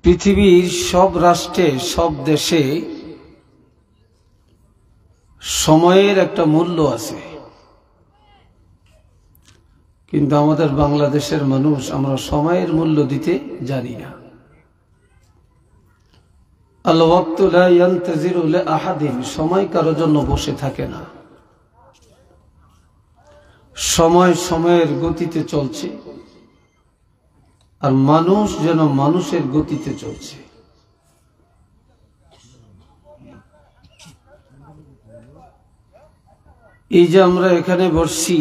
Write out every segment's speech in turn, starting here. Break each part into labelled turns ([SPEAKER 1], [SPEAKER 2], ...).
[SPEAKER 1] পৃথিবীর সব রাষ্ট্রে সব দেশে সময়ের একটা মূল্য আছে, কিন্তু আমাদের বাংলাদেশের মানুষ আমরা সময়ের মূল্য দিতে জানি না। আল ওয়াক্তু লা ইয়ানতাজিরু লিআহাদিন, সময় কারোর জন্য বসে থাকে না। সময় সময়ের গতিতে চলছে, আর মানুষ যেন মানুষের গতিতে চলছে। এই যে আমরা এখানে বসছি,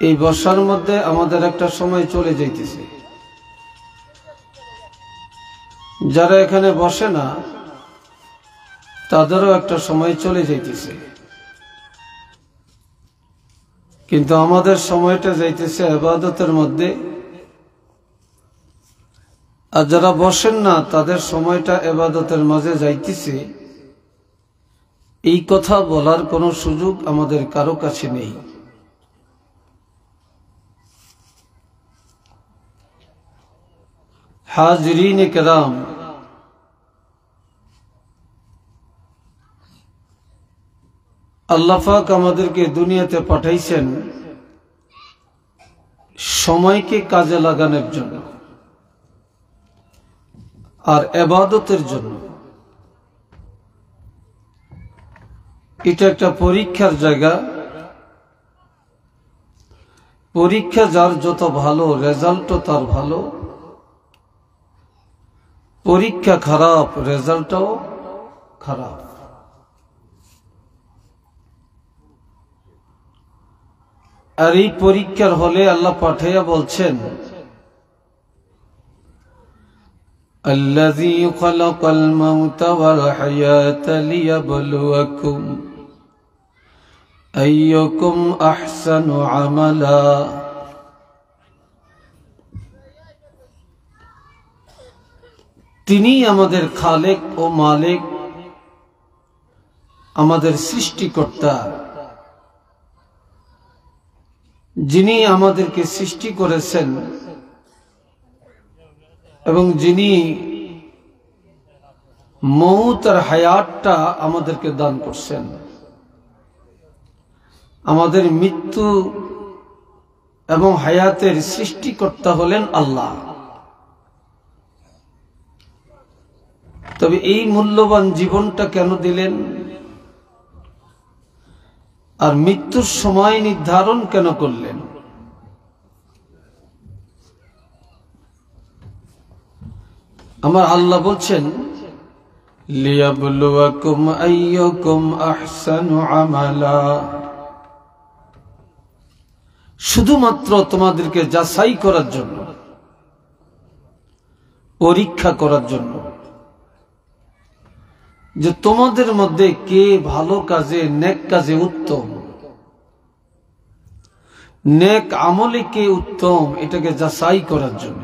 [SPEAKER 1] এই বসার মধ্যে আমাদের একটা সময় চলে যাইতেছে। যারা এখানে বসে না তাদেরও একটা সময় চলে যাইতেছে, কিন্তু আমাদের সময়টা যাইতেছে ইবাদতের মধ্যে। আর যারা বসেন না তাদের সময়টা ইবাদতের মাঝে যাইতেছে, এই কথা বলার কোনো সুযোগ আমাদের কারো কাছে নেই। হাজরিন কেরাম, আল্লাহ পাক আমাদেরকে দুনিয়াতে পাঠাইছেন সময়কে কাজে লাগানোর জন্য আর ইবাদতের জন্য। এটা একটা পরীক্ষার জায়গা। পরীক্ষা যার যত ভালো, রেজাল্টও তার ভালো। পরীক্ষা খারাপ, রেজাল্টও খারাপ। আর এই পরীক্ষার হলে আল্লাহ পাঠাইয়া বলছেন, الذي خلق الموت والحياة ليبلوكم أيكم أحسن عملا। তিনি আমাদের খালেক ও মালিক, আমাদের সৃষ্টিকর্তা, যিনি আমাদেরকে সৃষ্টি করেছেন এবং যিনি মউত আর হায়াতটা আমাদেরকে দান করছেন। আমাদের মৃত্যু এবং হায়াতের সৃষ্টিকর্তা হলেন আল্লাহ। তবে এই মূল্যবান জীবনটা কেন দিলেন, আর মৃত্যুর সময় নির্ধারণ কেন করলেন? আমার আল্লাহ বলছেন, লিয়াবলুয়াকুম আইয়ুকুম আহসানু আমালা, শুধুমাত্র তোমাদেরকে যাচাই করার জন্য, পরীক্ষা করার জন্য, যে তোমাদের মধ্যে কে ভালো কাজে, নেক কাজে উত্তম, নেক আমলে কে উত্তম, এটাকে যাচাই করার জন্য।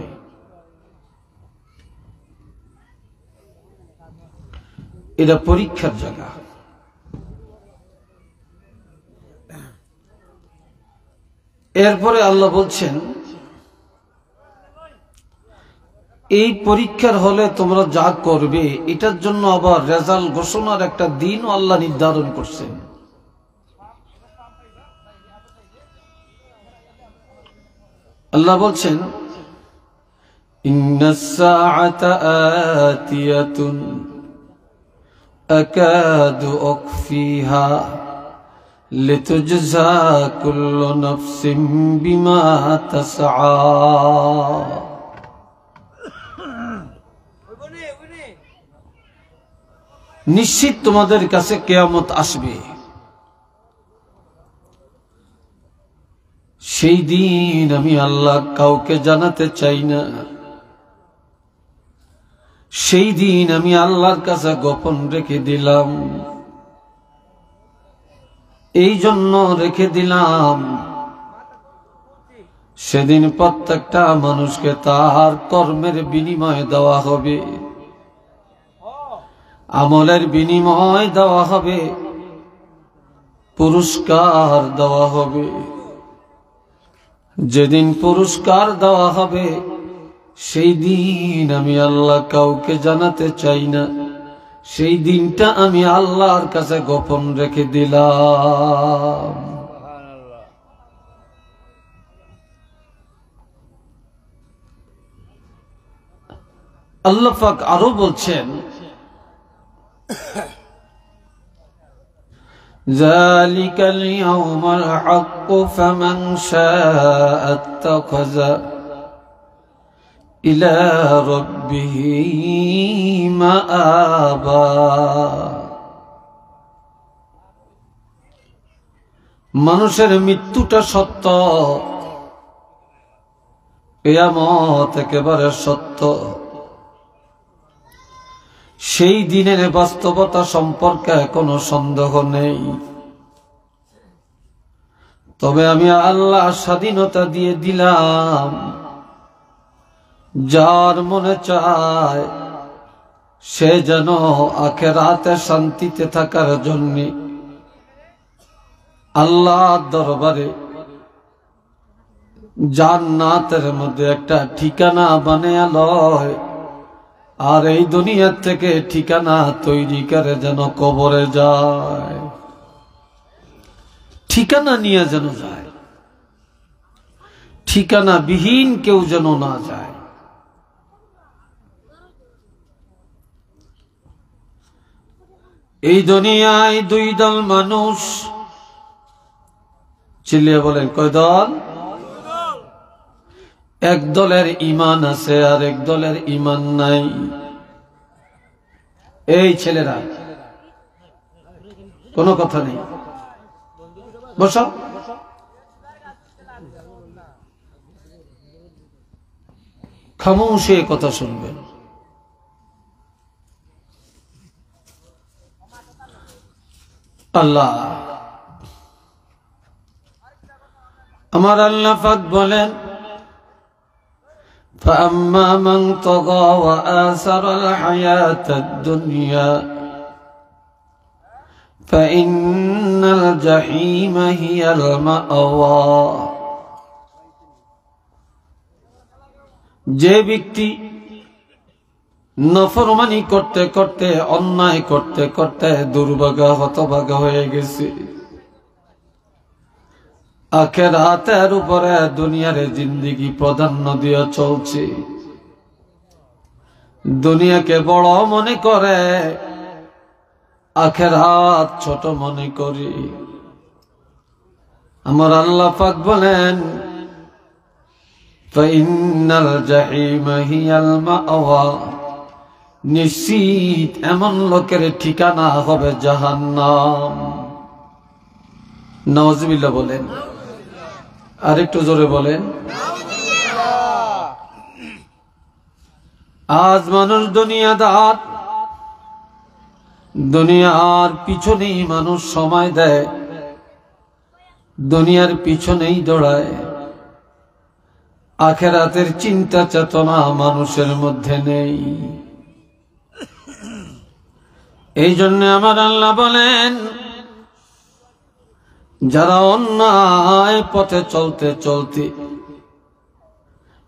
[SPEAKER 1] এটা পরীক্ষার জায়গা। এরপরে আল্লাহ বলছেন, এই পরীক্ষার হলে তোমরা যা করবে এটার জন্য আবার রেজাল্ট ঘোষণার একটা দিনও আল্লাহ নির্ধারণ করছেন। আল্লাহ বলছেন, ইন্নাস সাআতা আতিয়াতুন আকাদু উখফিহা লিতুজজা কুল্লু নাফসিন বিমা তাসআ। নিশ্চিত তোমাদের কাছে কিয়ামত আসবে, সেই দিন আমি আল্লাহ কাউকে জানাতে চাই না। সেই দিন আমি আল্লাহর কাছে গোপন রেখে দিলাম। এই জন্য রেখে দিলাম, সেদিন প্রত্যেকটা মানুষকে তার কর্মের বিনিময় দেওয়া হবে, আমলের বিনিময় দেওয়া হবে, পুরস্কার দেওয়া হবে। যেদিন পুরস্কার দেওয়া হবে সেই দিন আমি আল্লাহ কাউকে জানাতে চাই না, সেই দিনটা আমি আল্লাহর কাছে গোপন রেখে দিলাম। আল্লাহ পাক আরো বলছেন, যালিকাল ইয়াউমুল হাক্কু ফামান শাআ আত্তাখাযা ইলা রাব্বিহি মাআবা। মানুষের মৃত্যুটা সত্য, কিয়ামত একেবারে সত্য। সেই দিনের বাস্তবতা সম্পর্কে কোনো সন্দেহ নেই। তবে আমি আল্লাহ স্বাধীনতা দিয়ে দিলাম, যার মনে চায় সে যেন আখিরাতে শান্তিতে থাকার জন্য আল্লাহর দরবারে জান্নাতের মধ্যে একটা ঠিকানা বানিয়ে লয়, আর এই দুনিয়ার থেকে ঠিকানা তৈরি করে যেন কবরে যায়, ঠিকানা নিয়ে যেন যায়, ঠিকানা বিহীন কেউ যেন না যায়। এই দুনিয়ায় দুই দল মানুষ, চিল্লিয়ে বলেন কয় দল? এক দলের ঈমান আছে আর এক দলের ঈমান নাই। এই ছেলেরা কোনো কথা নেই, বসো। খামোশে কথা শুনবেন। আল্লাহ, আমার আল্লাহ পাক বলেন, فأما من طغى وآثر الحياة الدنيا فإن الجحيم هي المأوى। যে ব্যক্তি নফরমানি করতে করতে, অন্যায় করতে করতে দুর্ভাগা হতভাগা হয়ে গেছে, আখিরাতের উপরে দুনিয়ার জিন্দেগি প্রাধান্য দিয়ে চলছে, দুনিয়াকে বড় মনে করে আখিরাত ছোট মনে করে। আমার আল্লাহ পাক বলেন, ফাইন্নাল জাহিমা হিয়াল মাওয়া, নিশ্চিত এমন লোকের ঠিকানা হবে জাহান্নাম। নাউজুবিল্লাহ বলেন, আর একটু জোরে বলেন। আজ মানুষ দুনিয়াদার, দুনিয়ার পিছনেই মানুষ সময় দেয়, দুনিয়ার পিছনেই দৌড়ায়, আখিরাতের চিন্তা চেতনা মানুষের মধ্যে নেই। এই জন্য আমার আল্লাহ বলেন, যারা অন্যায় পথে চলতে চলতে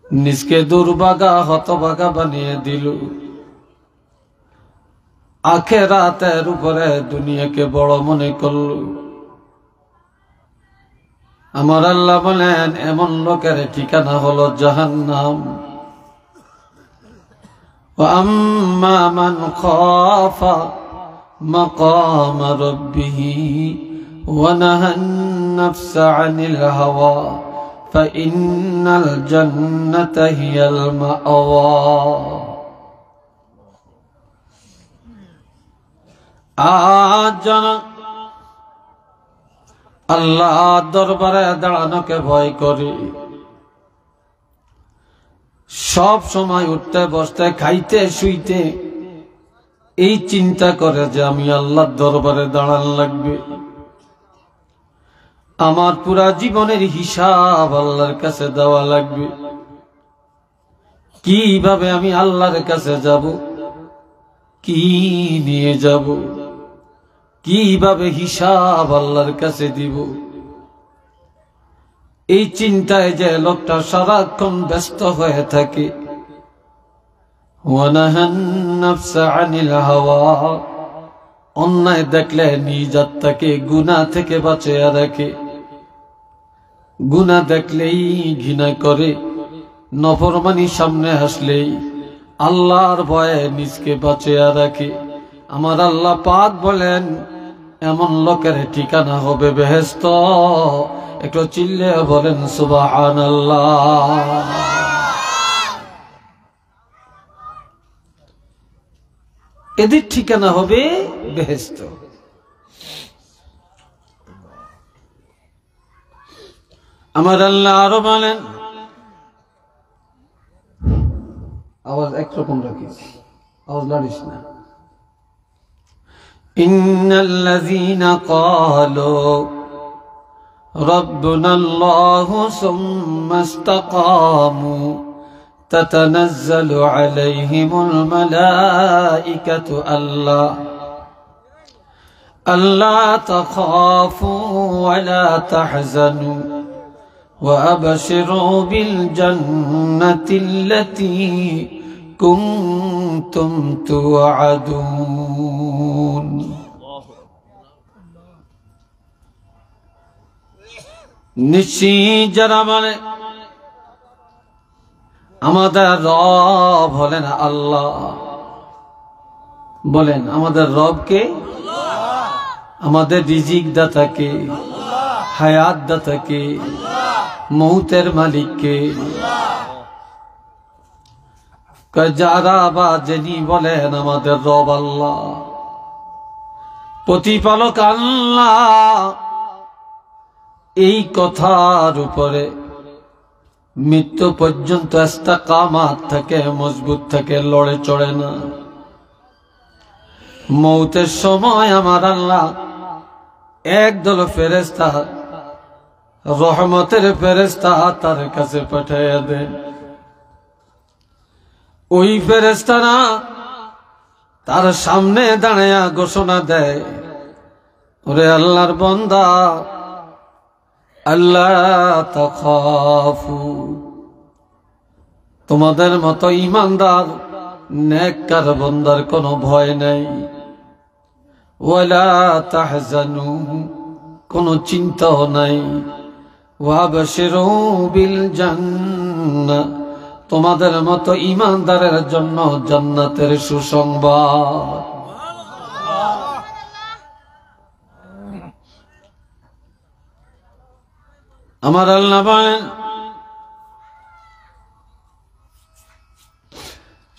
[SPEAKER 1] নিজকে দুর্ভাগা হতভাগা বানিয়ে দিল, আখিরাতের উপরে দুনিয়াকে বড় মনে করল, আমার আল্লাহ বলেন এমন লোকের ঠিকানা হলো জাহান্নাম। ওয়া আম্মা মান খাফা মাকামা রাব্বিহি ونهى النفس عن الهوى فإن الجنة هي المأوى। আজ জানা আল্লাহ দরবারে দাঁড়ানোকে ভয় করে, সব সময় উঠতে বসতে খাইতে শুইতে এই চিন্তা করে যে আমি আল্লাহর দরবারে দাঁড়ান লাগবে, আমার পুরা জীবনের হিসাব আল্লাহর কাছে দেওয়া লাগবে, কিভাবে আমি আল্লাহর কাছে যাব, কি নিয়ে যাব, কিভাবে হিসাব আল্লাহর কাছে দিব। এই চিন্তায় যে লোকটা সারাক্ষণ ব্যস্ত হয়ে থাকে, ونهى النفس عن الهوى অন্যায় দেখলে নিজ আত্মাকে গুনাহ থেকে বাঁচিয়ে রাখে, গুনাহ দেখলেই ঘৃণা করে, নফরমানি সামনে আসলেই আল্লাহর ভয়ে নিজকে বাঁচিয়ে রাখে। আমার আল্লাহ পাক বলেন এমন লোকের ঠিকানা হবে বেহেশত। একটু চিল্লে বলেন সুবহানাল্লাহ। এদের ঠিকানা হবে বেহেশত। আমার আল্লাহ আরো বলেন, আওয়াজ একরকম রাখিস, আওয়াজ লাড়িস না। ইন্নাল্লাযীনা ক্বালু রাব্বুনাল্লাহু সুম্মা ইসতাকামু তাতানাজ্জালু আলাইহিমুল মালাইকাতু আল্লা তাখাফু ওয়া লা তাহজানু ওয়া আবশিরু বিল জান্নাতিল্লাতী কুনতুম তুআদুন। নিশ্চয়ই যারা মানে আমাদের রব হলেন আল্লাহ, বলেন আমাদের রবকে, আমাদের রিজিক দাতাকে, হায়াত দাতাকে, মৌতের মালিককে। যারা বা যিনি বলেন আমাদের রব আল্লাহ, প্রতিপালক আল্লাহ, এই কথার উপরে মৃত্যু পর্যন্ত ইস্তেকামাত থাকে, মজবুত থাকে, লড়ে চড়ে না। মৌতের সময় আমার আল্লাহ একদল ফেরেশতা, রহমতের ফেরেশতা তার কাছে পাঠিয়ে দেন। ওই ফেরেশতারা তার সামনে দাঁড়ায়া ঘোষণা দেয়, ওরে আল্লাহর বান্দা, আল্লাহ তাখাফু, তোমাদের মতো ইমানদার নেককার বান্দার কোনো ভয় নাই। ওয়ালা তাহজানু, কোনো চিন্তাও নাই। ওয়াবশিরু বিল জান্নাহ, তোমাদের মতো ইমানদারের জন্য জান্নাতের সুসংবাদ। আমার আল্লাহ বলেন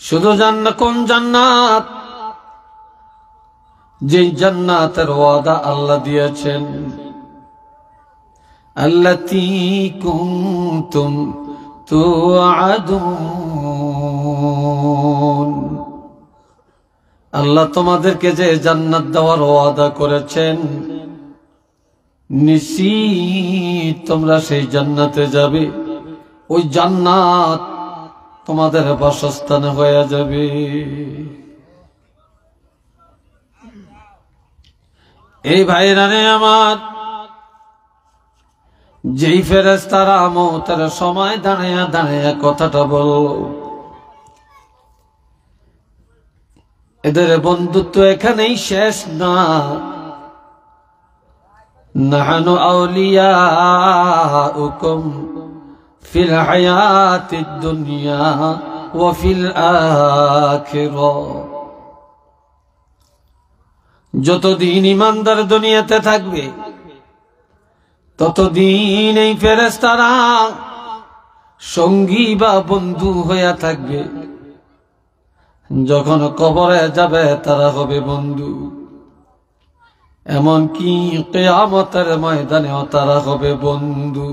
[SPEAKER 1] শুধু জান্নাত, কোন জান্নাত? যে জান্নাতের ওয়াদা আল্লাহ দিয়েছেন, আল্লাতী কুনতুম তুআদুন, আল্লাহ তোমাদেরকে যে জান্নাত দেওয়ার ওয়াদা করেছেন, নিশ্চিত তোমরা সেই জান্নাতে যাবে। ওই জান্নাত তোমাদের বাসস্থান হয়ে যাবে। এই ভাইরা রে আমার, যেই ফেরেশতারা মওতের সময় দাঁড়ায়া দাঁড়ায়া কথাটা বলল, এদের বন্ধুত্ব এখানেই শেষ না। নাহনু আউলিয়াউকুম ফিল হায়াতিদ দুনিয়া ওয়া ফিল আখিরাহ, যতদিন ইমানদার দুনিয়াতে থাকবে ততদিন এই ফেরেশতারা সঙ্গী বা বন্ধু হইয়া থাকবে। যখন কবরে যাবে তারা হবে বন্ধু, এমনকি কিয়ামতের ময়দানেও তারা হবে বন্ধু।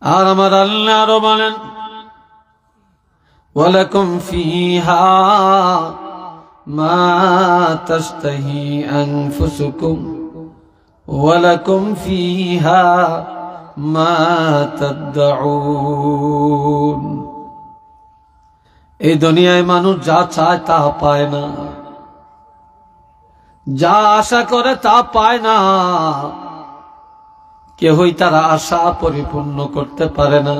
[SPEAKER 1] আর আমার আল্লাহ আরো বলেন, ওয়ালাকুম ফিহা মা তাশতাহি আনফুসুকুম ওয়ালাকুম ফিহা মা তাদউন। এই দুনিয়ায় মানুষ যা চায় তা পায় না, যা আশা করে তা পায় না। কেহই তার আশা পরিপূর্ণ করতে পারে না,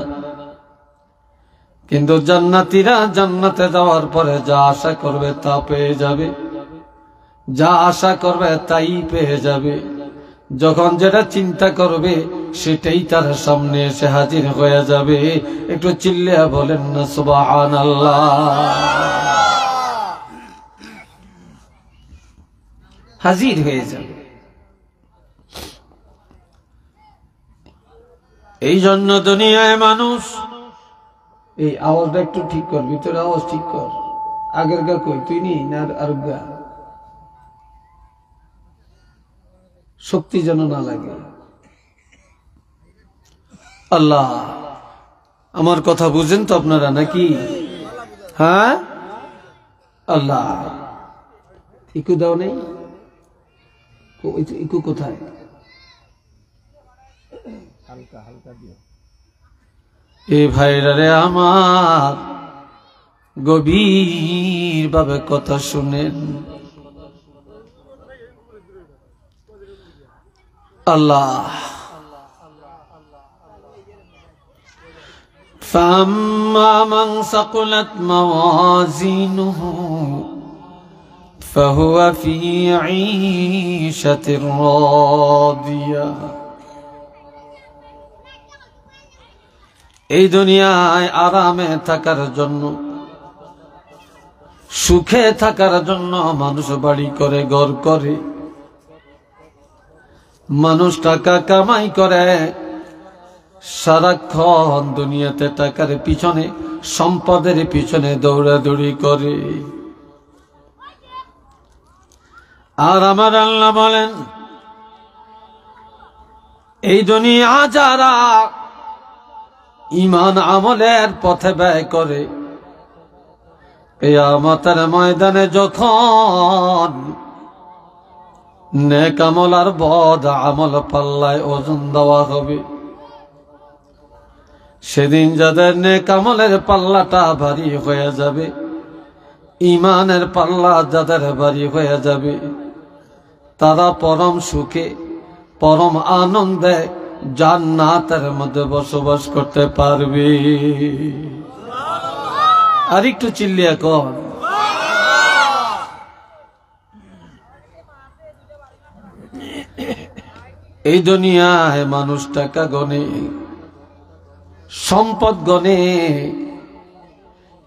[SPEAKER 1] কিন্তু জান্নাতীরা জান্নাতে যাওয়ার পরে যা আশা করবে তা পেয়ে যাবে, যা আশা করবে তাই পেয়ে যাবে। যখন যেটা চিন্তা করবে সেটাই তার সামনে এসে হাজির হয়ে যাবে। একটু চিল্লিয়া বলেন না সুবহানাল্লাহ। হাজির হয়ে যাবে। এই জন্য দুনিয়ায় মানুষ, এই আওয়াজটা একটু ঠিক কর, ভিতরে আওয়াজ ঠিক কর। আগের গা কই তুই নি না আর গা, শক্তি যেন না লাগে। আল্লাহ, আমার কথা বুঝেন তো আপনারা নাকি? হ্যাঁ, আল্লাহ ইকু দাও নেই, ইকু কোথায়? হালকা হালকা দিও। এ ভাইরা রে আমার, গভীর ভাবে কথা শুনেন। আল্লাহ فَأَمَّا مَنْ ثَقُلَتْ مَوَازِينُهُ فَهُوَ فِي عِيشَةٍ رَاضِيَةٍ। এই দুনিয়ায় আরামে থাকার জন্য, সুখে থাকার জন্য মানুষ বাড়ি করে, ঘর করে, মানুষ টাকা কামাই করে, সারাক্ষণ দুনিয়াতে টাকার পিছনে, সম্পদের পিছনে দৌড়াদৌড়ি করে। আর আমার আল্লাহ বলেন, এই দুনিয়া যারা ঈমান আমলের পথে ব্যয় করে, কিয়ামতের ময়দানে যখন নেক আমল আর বদ আমল পাল্লায় ওজন দেওয়া হবে, সেদিন যাদের নেক আমলের পাল্লাটা ভারী হয়ে যাবে, ঈমানের পাল্লা যাদের ভারী হয়ে যাবে, তারা পরম সুখে, পরম আনন্দে জান্নাতের মধ্যে বসবাস করতে পারবে। আর একটু চিল্লিয়া কর। এই দুনিয়ায় মানুষ টাকা গনে, সম্পদ গনে,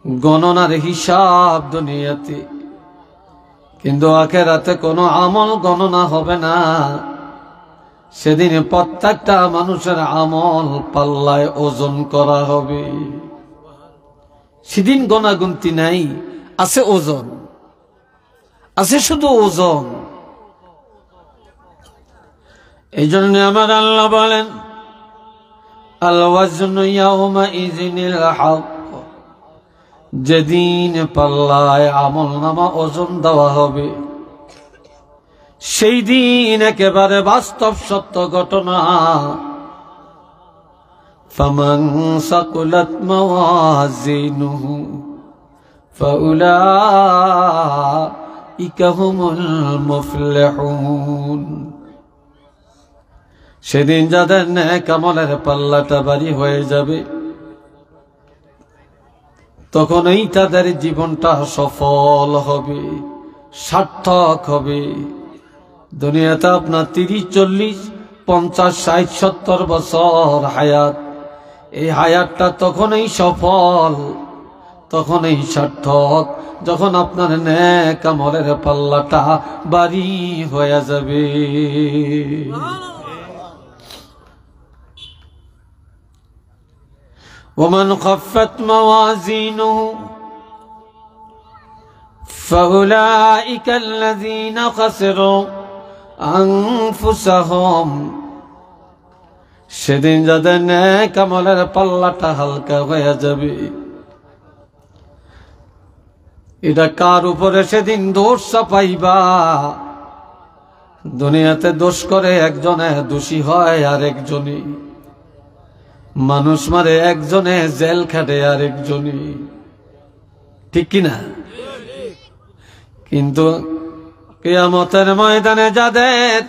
[SPEAKER 1] গণনার হিসাব দুনিয়াতে, কিন্তু আখিরাতে কোনো আমল গণনা হবে না। সেদিন প্রত্যেকটা মানুষের আমল পাল্লায় ওজন করা হবে। সেদিন গণাগুনতি নাই, আছে ওজন, আছে শুধু ওজন। এই জন্য আমার আল্লাহ বলেন, আল ওয়াজনু ইয়াউমাইযিনিল হক, যেদিন পাল্লায় আমল নামা ওজন দেওয়া হবে, সেই দিন একেবারে বাস্তব সত্য ঘটনা। ফামান সাকুলাত মাওয়াজিনুহু ফাউলাইকা হুমুল মুফলিহুন। সেদিন যাদের নেক আমলের পাল্লাটা ভারী হয়ে যাবে, তখনই তাদের জীবনটা সফল হবে, সার্থক হবে। দুনিয়াতে আপনার 30, 40, 50, 60, 70 বছর হায়াত, এই হায়াতটা তখনই সফল, তখনই সার্থক, যখন আপনার নেক আমলের পাল্লাটা ভারী হয়ে যাবে। ومن خفت موازينه فأولئك الذين خسروا أنفسهم। সেদিন যাদের নেক আমলের পাল্লাটা হালকা হয়ে যাবে, এটা কার উপরে সেদিন দোষ চাপাইবা? দুনিয়াতে দোষ করে একজনে, দোষী হয় আর একজনে, মানুষ মারে একজনে, জেল খাটে আর একজনে, ঠিক কিনা? কিন্তু কিয়ামতের ময়দানে যাদের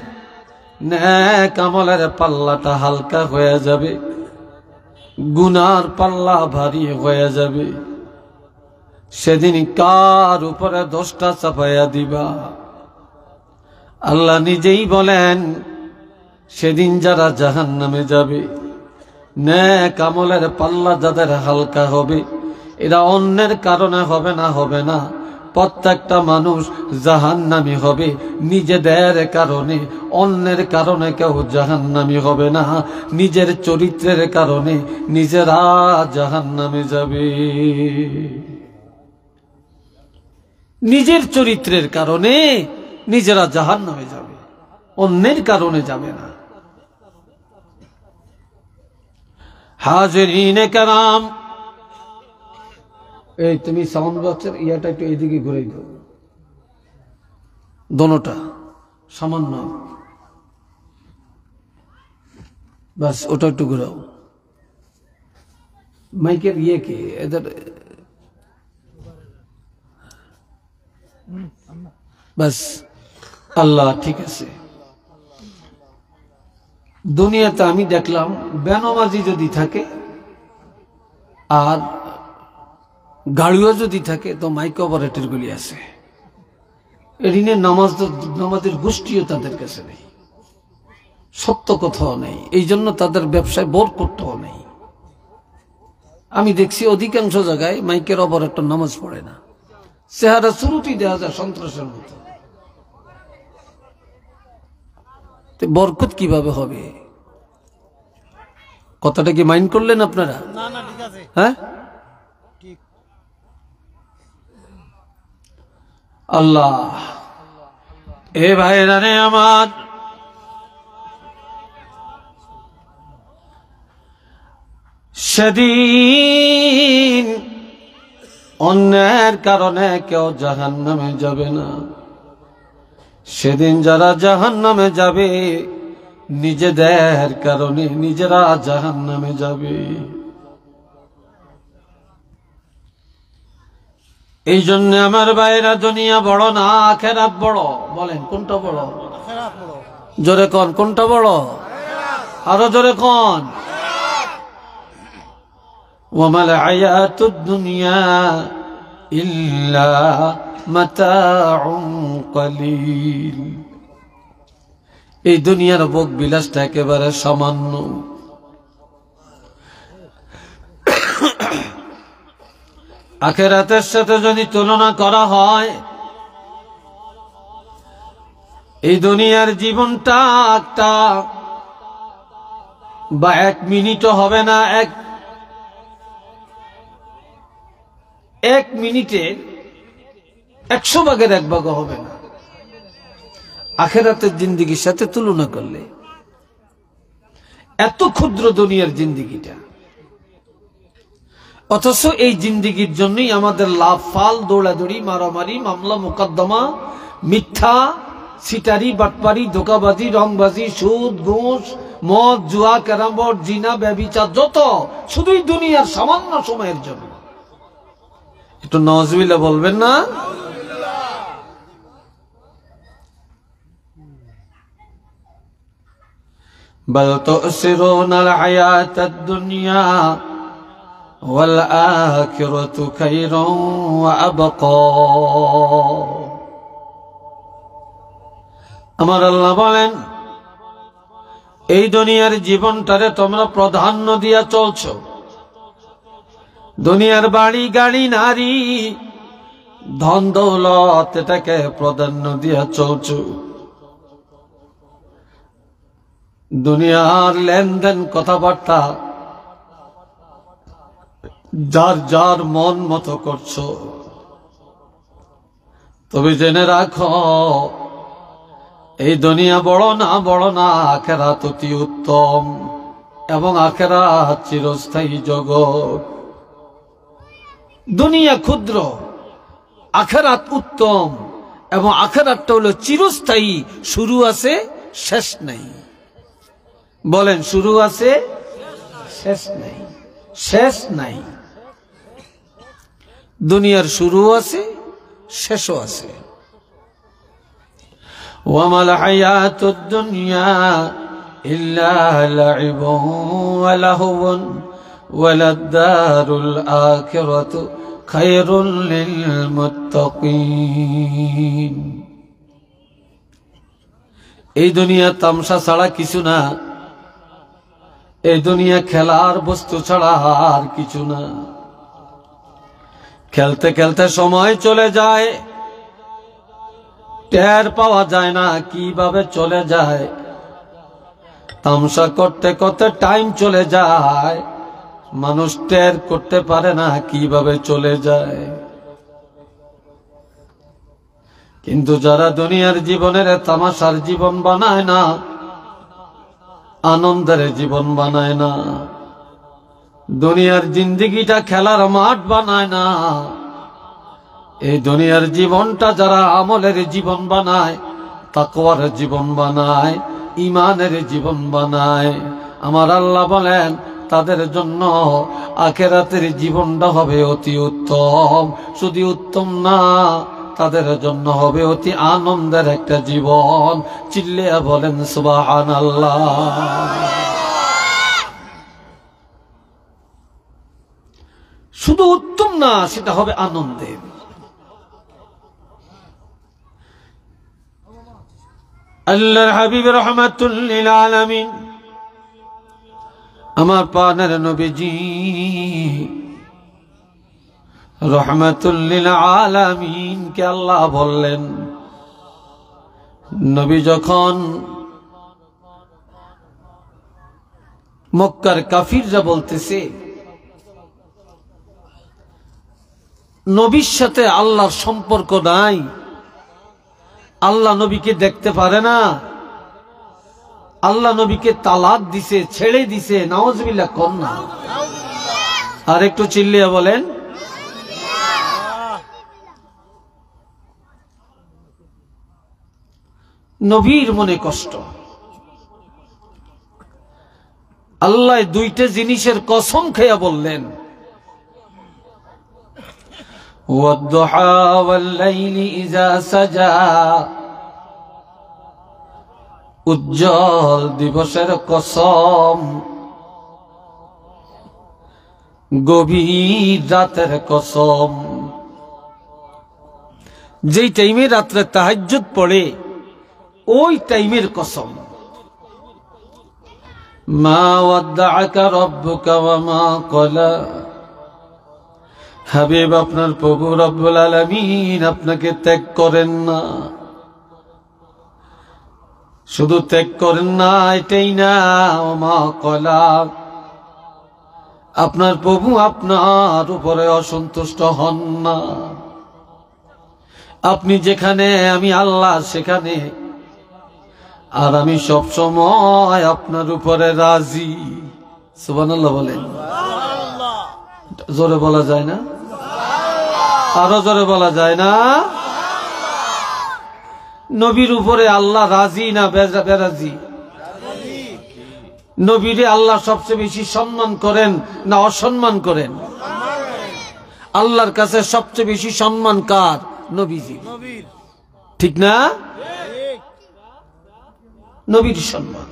[SPEAKER 1] নেক আমলের পাল্লাটা হালকা হয়ে যাবে, গুনার পাল্লা ভারী হয়ে যাবে। সেদিন কার উপরে দোষটা চাপাইয়া দিবা? আল্লাহ নিজেই বলেন, সেদিন যারা জাহান্নামে যাবে, নেক আমলের পাল্লা যাদের হালকা হবে, এরা অন্যের কারণে হবে না। প্রত্যেকটা মানুষ জাহান্নামী হবে নিজেদের কারণে, অন্যের কারণে কেউ জাহান্নামী হবে না। নিজের চরিত্রের কারণে নিজেরা জাহান্নামে যাবে। নিজের চরিত্রের কারণে নিজেরা জাহান্নামে যাবে, অন্যের কারণে যাবে না। হাজিরিনে কেরাম, এই তুমি সাউন্ড বক্সের ইয়াটা একটু এইদিকে ঘুরে দাও, দোনোটা সামান্য, বাস ওটা একটু ঘুরাও। মাইকের ইয়ে কে এদের, বাস আল্লাহ ঠিক আছে। দুনিয়াতে আমি দেখলাম বেনামাজি যদি থাকে আর গাড়িও যদি থাকে তো মাইক অপারেটর গুলি আছে, এদিনে নামাজের গোষ্ঠীও তাদের কাছে নেই, সত্য কথাও নেই, এই জন্য তাদের ব্যবসায় বরকতও নেই। আমি দেখছি অধিকাংশ জায়গায় মাইকের অপারেটর নামাজ পড়ে না, চেহারা শুরুতেই দেখা যায় সন্ত্রাসের মতো। বরকত কিভাবে হবে? কথাটা কি মাইন্ড করলেন আপনারা? হ্যাঁ, আল্লাহ এ ভাইরা রে আমার, সেদিন অন্যের কারণে কেউ জাহান্নামে যাবে না। সেদিন যারা জাহান্নামে যাবে নিজেদের কারণে নিজেরা জাহান্নামে যাবে। এই জন্য আমার ভাইরা, দুনিয়া বড় না আখিরাত বড়। বলেন কোনটা বড়? জোরে কোন, কোনটা বড়? আরো জোরে কোন। ওয়ামাল হায়াতুদ দুনিয়া ইল্লা মাতাউন কলিল। এই দুনিয়ার ভোগ বিলাসটা একেবারে সামান্য। আখিরাতের সাথে যদি তুলনা করা হয়, এই দুনিয়ার জীবনটা একটা বা 1 মিনিটও হবে না, এক মিনিটে 100 ভাগের 1 ভাগও হবে না আখিরাতের জিন্দেগির সাথে তুলনা করলে। এত ক্ষুদ্র দুনিয়ার জিন্দেগিটা, অথচ এই জিন্দেগির জন্যই আমাদের লাভ ফাল, দৌড়াদৌড়ি, মারামারি, মামলা মোকদ্দমা, মিথ্যা, সিটারি, বাটপারি, ধোকাবাজি, রংবাজি, সুদ, ঘুষ, মদ, জুয়া, ক্যারাম বোর্ড, জিনা, ব্যভিচার, যত শুধুই দুনিয়ার সামান্য সময়ের জন্য। একটু নাউজুবিল্লাহ বলবেন না? বাল তুসিরুনাল হায়াতাদ দুনিয়া ওয়াল আখিরাতু খায়রুন ওয়া আবকা। আমার আল্লাহ বলেন, এই দুনিয়ার জীবনটারে তোমরা প্রাধান্য দিয়া চলছো। দুনিয়ার বাড়ি, গাড়ি, নারী, ধন দৌলত, এটাকে প্রাধান্য দিয়া চলছো। দুনিয়ার লেনদেন, কথাবার্তা যার যার মন মতো করছো। তবে জেনে রাখো, এই দুনিয়া বড় না, আখিরাত অতি উত্তম, এবং আখিরাত চিরস্থায়ী জগৎ। দুনিয়া ক্ষুদ্র, আখিরাত উত্তম, এবং আখিরাতটা হলো চিরস্থায়ী। শুরু আছে, শেষ নাই। বলেন, শুরু আছে, শেষ নাই। শেষ নাই। দুনিয়ার শুরু আছে, শেষও আছে। ওয়ামাল হায়াতুদ দুনিয়া ইল্লা লাইবুন ওয়া লাহওয়ুন ওয়ালাদ-দারুল আখিরাতু খায়রুল লিল মুত্তাকিন। এই দুনিয়া তামসা ছাড়া কিছু না, এই দুনিয়া খেলার বস্তু ছাড়া আর কিছু না। খেলতে খেলতে সময় চলে যায়, টের পাওয়া যায় না কিভাবে চলে যায়। তামসা করতে করতে টাইম চলে যায়, মানুষ টের করতে পারে না কিভাবে চলে যায়। কিন্তু যারা দুনিয়ার জীবনের তামাশার জীবন বানায় না, আনন্দের জীবন বানায় না, দুনিয়ার জিন্দেগিটা খেলার মাঠ বানায় না, এই দুনিয়ার জীবনটা যারা আমলের জীবন বানায়, তাকওয়ার জীবন বানায়, ঈমানের জীবন বানায়, আমার আল্লাহ বলেন তাদের জন্য আখিরাতের জীবনটা হবে অতি উত্তম। শুধু উত্তম না, তাদের জন্য হবে অতি আনন্দের একটা জীবন। চিল্লিয়া বলেন সুবহানাল্লাহ। শুধু উত্তম না, সেটা হবে আনন্দের। আল্লাহর হাবিব রাহমাতুল লিল আলামিন, আমার প্রাণের নবীজি রাহমাতুল লিল আলামিন কে আল্লাহ বললেন, নবী যখন মক্কার কাফিররা বলতেছে নবীর সাথে আল্লাহর সম্পর্ক নাই, আল্লাহ নবীকে দেখতে পারে না, আল্লাহ নবীকে তালাক দিছে, ছেড়ে দিছে, নাউজুবিল্লাহ কোন না। আর একটু চিল্লিয়া বলেন। নবীর মনে কষ্ট। আল্লাহ দুইটা জিনিসের কসম খেয়া বললেন, ওয়াদ-দুহা ওয়াল-লাইলি ইযা সাজা, উজ্জ্বল দিবসের কসম, গভীর রাতের কসম। যেই টাইমে রাত্রে তাহাজ্জুদ পড়ে ওই টাইমের কসম। মা ওয়াদ্দাআকা রাব্বুকা ওয়া মা ক্বালা, হাবিব আপনার প্রভু রব্বুল আলামিন আপনাকে ত্যাগ করেন না। শুধু ত্যাগ করেন না এটাই না, ওয়া মা ক্বালা, আপনার প্রভু আপনার উপরে অসন্তুষ্ট হন না। আপনি যেখানে আমি আল্লাহ সেখানে, আর আমি সব সময় আপনার উপরে রাজি। সুবহানাল্লাহ বলেন। জোরে বলা যায় না? আরো জোরে বলা যায় না? নবীর উপরে আল্লাহ রাজি না বেরাজি? নবীরে আল্লাহ সবচেয়ে বেশি সম্মান করেন না অসম্মান করেন? আল্লাহর কাছে সবচেয়ে বেশি সম্মান কার? নবীজি। ঠিক না? নবীর সম্মান।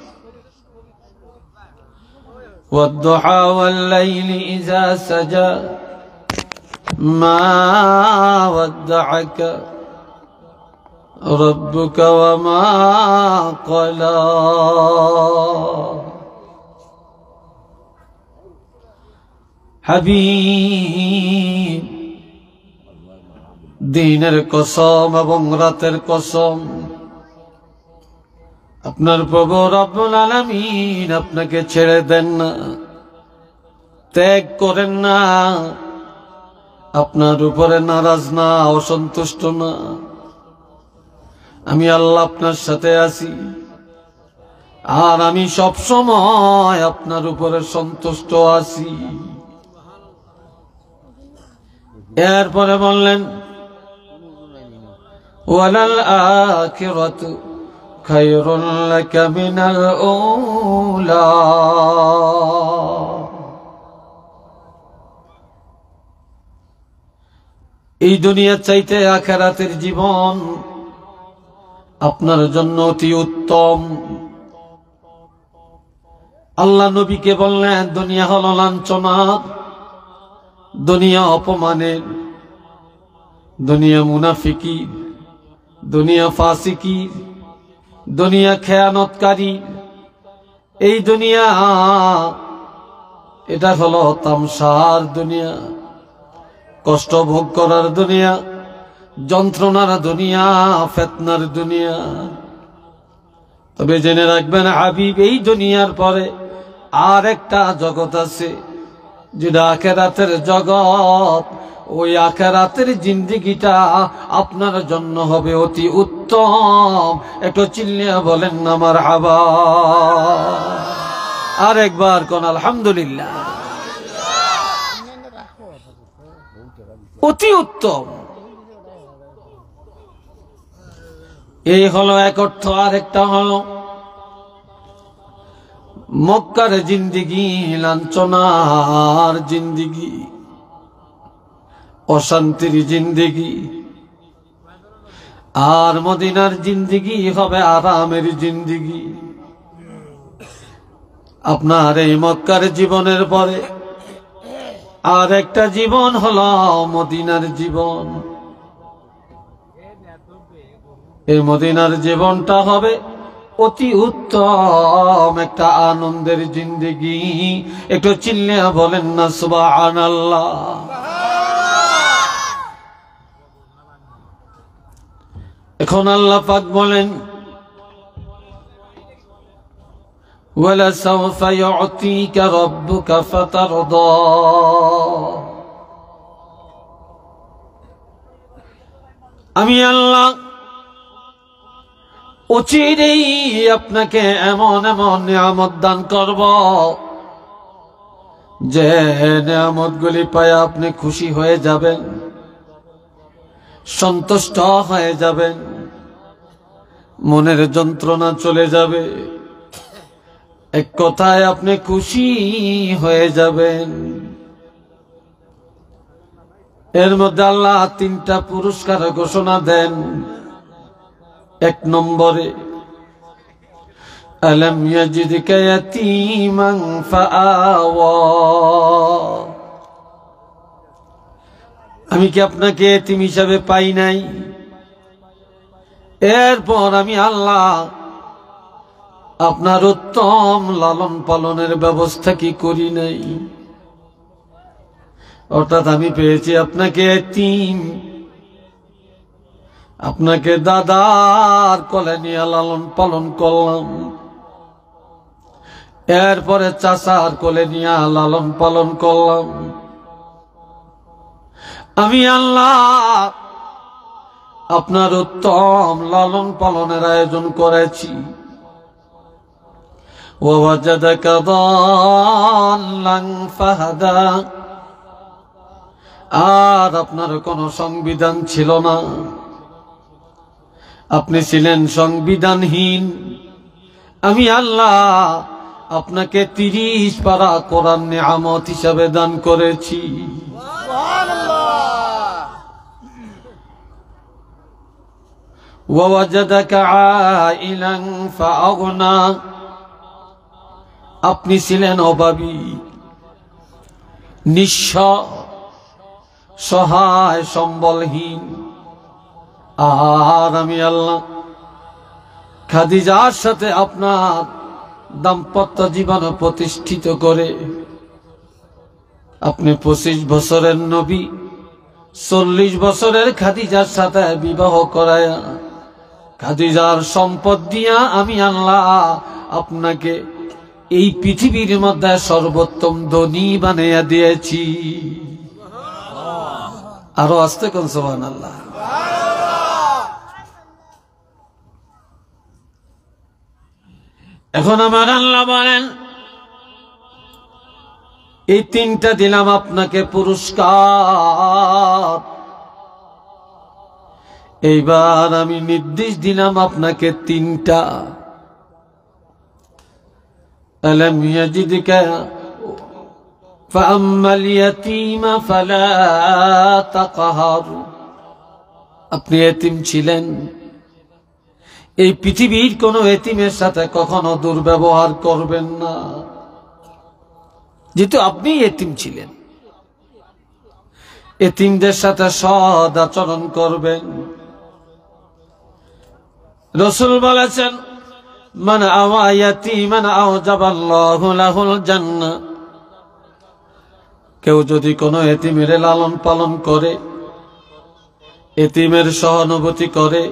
[SPEAKER 1] ওয়াদ-দুহা ওয়াল-লাইলি ইযা সাজা, মা ওয়াদ্দাআকা রাব্বুকা ওয়া মা ক্বালা। হাবিব, দিনের কসম এবং রাতের কসম, আপনার প্রভু রব্বুল আলামিন আপনাকে ছেড়ে দেন না, ত্যাগ করেন না, আপনার উপরে নারাজ না, অসন্তুষ্ট না। আমি আল্লাহ আপনার সাথে আছি, আর আমি সব সময় আপনার উপরে সন্তুষ্ট আছি। এরপরে বললেন, ওয়ালাল আখিরাতু খায়রুল লাকা মিনাল উলা। এই দুনিয়ার চাইতে আখিরাতের জীবন আপনার জন্য অতি উত্তম। আল্লাহ নবীকে বললেন, দুনিয়া হলো লাঞ্ছনা, দুনিয়া অপমানের, দুনিয়া মুনাফিকি, দুনিয়া ফাসিকি, দুনিয়া খেয়ানতকারী। এই দুনিয়া এটা হলো তামসার দুনিয়া, কষ্ট ভোগ করার দুনিয়া, যন্ত্রণার দুনিয়া, ফিতনার দুনিয়া। তবে জেনে রাখবেন হাবিব, এই দুনিয়ার পরে আর একটা জগৎ আছে, যেটা আখিরাতের জগৎ। ওই আখিরাতের জিন্দেগিটা আপনার জন্য হবে অতি উত্তম। একটু চিল্লিয়া বলেন না মারহাবা। আর একবার কোন আলহামদুলিল্লাহ। অতি উত্তম, এই হলো এক অর্থ। আর একটা হলো মক্কার জিন্দেগি লাঞ্ছনার জিন্দেগি, অশান্তির জিন্দেগি। আর মদিনার জিন্দেগি হবে আরামের জিন্দেগি। আপনার এই মক্কার জীবনের পরে আর একটা জীবন হলো মদিনার জীবন। এই মদিনার জীবনটা হবে অতি উত্তম একটা আনন্দের জিন্দেগি। একটু চিল্লিয়া বলেন না সুবহানাল্লাহ। এখন আল্লাহ পাক বলেন, ওয়ালাসাউফা ইউতিকা রাব্বুকা ফাতারদা। আমি আল্লাহ অচিরেই আপনাকে এমন এমন নিয়ামত দান করব, যে নিয়ামতগুলি পায় আপনি খুশি হয়ে যাবেন, সন্তুষ্ট হয়ে যাবেন, মনের যন্ত্রণা চলে যাবে। এক কথায় আপনি খুশি হয়ে যাবেন। এর মধ্যে আল্লাহ তিনটা পুরস্কার ঘোষণা দেন। এক নম্বরে, আলাম ইয়াজিদকা ইয়াতীমান ফাআওয়া। আমি কি আপনাকে এতিম হিসাবে পাই নাই? এরপর আমি আল্লাহ আপনার উত্তম লালন পালনের ব্যবস্থা কি করি নাই? অর্থাৎ আমি পেয়েছি আপনাকে এতিম, আপনাকে দাদার কোলে নিয়ে লালন পালন করলাম, এরপরে চাচার কোলে নিয়ে লালন পালন করলাম। আমি আল্লাহ আপনার উত্তম লালন পালনের আয়োজন করেছি। ওয়াজাদাকা দাল্লান ফাহাদা। আর আপনার কোনো সংবিধান ছিল না, আপনি ছিলেন সংবিধানহীন। আমি আল্লাহ আপনাকে 30 পারা কোরআন নিয়ামত হিসাবে দান করেছি। ওয়াজাদাকা আইলান ফাআগনা। আপনি ছিলেন অভাবী, নিঃস্ব, সহায়, সম্বলহীন। আর আমি আল্লাহ খাদিজার সাথে আপনার দাম্পত্য জীবন প্রতিষ্ঠিত করে আপনি 25 বছরের নবী, 40 বছরের খাদিজার সাথে বিবাহ করায়া খাদিজার সম্পদ দিয়া আমি আল্লাহ আপনাকে এই পৃথিবীর মধ্যে সর্বোত্তম ধনী বানাইয়া দিয়েছি। আরো আস্তে কোন সুবহানাল্লাহ। এখন আমার আল্লাহ বলেন, এই তিনটা দিলাম আপনাকে পুরস্কার। এইবার আমি নির্দেশ দিলাম আপনাকে তিনটা। আলাম ইয়াজিদকা ফাআম্মাল ইয়াতীমা ফালা তাকহার। আপনি এতিম ছিলেন, এই পৃথিবীর কোন এতিমের সাথে কখনো দুর্ব্যবহার করবেন না। যেহেতু আপনি এতিম ছিলেন, এতিমদের সাথে সদ আচরণ করবেন। রাসূল বলেছেন, মান আওয়া ইয়াতীমান আওজাবাল্লাহু লাহুল জান্নাহ। কেউ যদি কোনো এতিমের লালন পালন করে, এতিমের সহানুভূতি করে,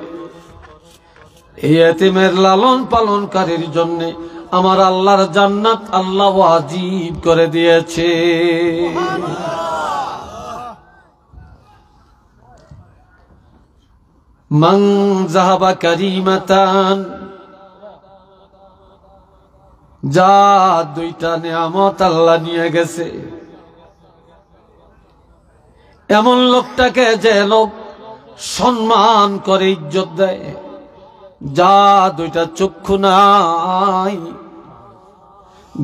[SPEAKER 1] এই এতিমের লালন পালনকারীর জন্য আমার আল্লাহর জান্নাত আল্লাহ ওয়াজিব করে দিয়েছে। মান যাহাবা কারিমাতান, যা দুইটা নিয়ামত আল্লাহ নিয়ে গেছে, এমন লোকটাকে যে লোক সম্মান করে, ইজ্জত দেয়, যা দুইটা চক্ষু নাই,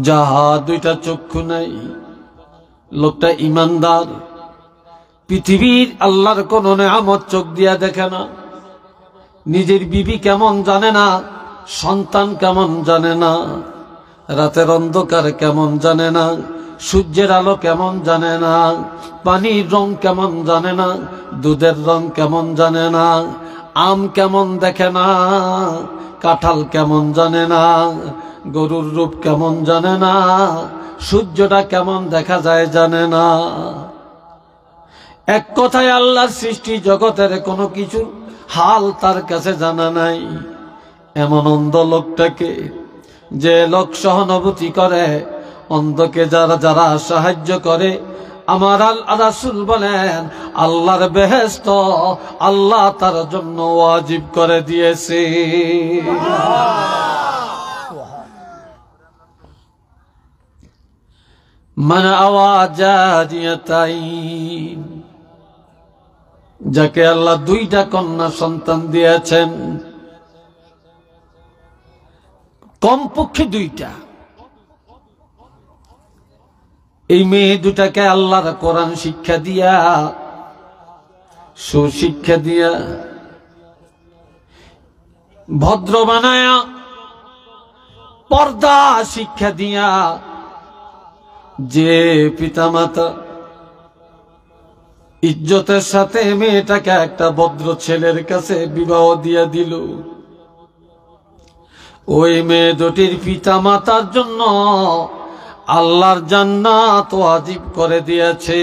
[SPEAKER 1] যাহা দুইটা চক্ষু নাই, লোকটা ইমানদার, পৃথিবীর আল্লাহর কোন নিয়ামত চোখ দিয়া দেখে না, নিজের বিবি কেমন জানে না, সন্তান কেমন জানে না, রাতের অন্ধকার কেমন জানে না, সূর্যের আলো কেমন জানে না, পানির রং কেমন জানে না, দুধের রং কেমন জানে না, আম কেমন দেখে না, কাঁঠাল কেমন জানে না, গরুর রূপ কেমন জানে না, সূর্যটা কেমন দেখা যায় জানে না। এক কথায় আল্লাহর সৃষ্টি জগতের কোনো কিছু হাল তার কাছে জানা নাই। এমন অন্ধ লোকটাকে, যে লোক সহানুভূতি করে, অন্ধকে যারা যারা সাহায্য করে, আমার রাসূল বলেন আল্লাহর বেহেশত আল্লাহ তার জন্য ওয়াজিব করে দিয়েছে। মান আওয়া জারিয়াতাইন, যাকে আল্লাহ দুইটা কন্যা সন্তান দিয়েছেন, কমপক্ষে দুইটা, এই মেয়ে দুটাকে আল্লাহর কোরআন শিক্ষা দিয়া, সুশিক্ষা দিয়া, ভদ্র বানায়া, পর্দা শিক্ষা দিয়া, যে পিতামাতা ইজ্জতের সাথে মেয়েটাকে একটা ভদ্র ছেলের কাছে বিবাহ দিয়া দিল, ওই মেয়ে দুটির পিতামাতার জন্য আল্লাহর জান্নাত ওয়াজিব করে দিয়েছে।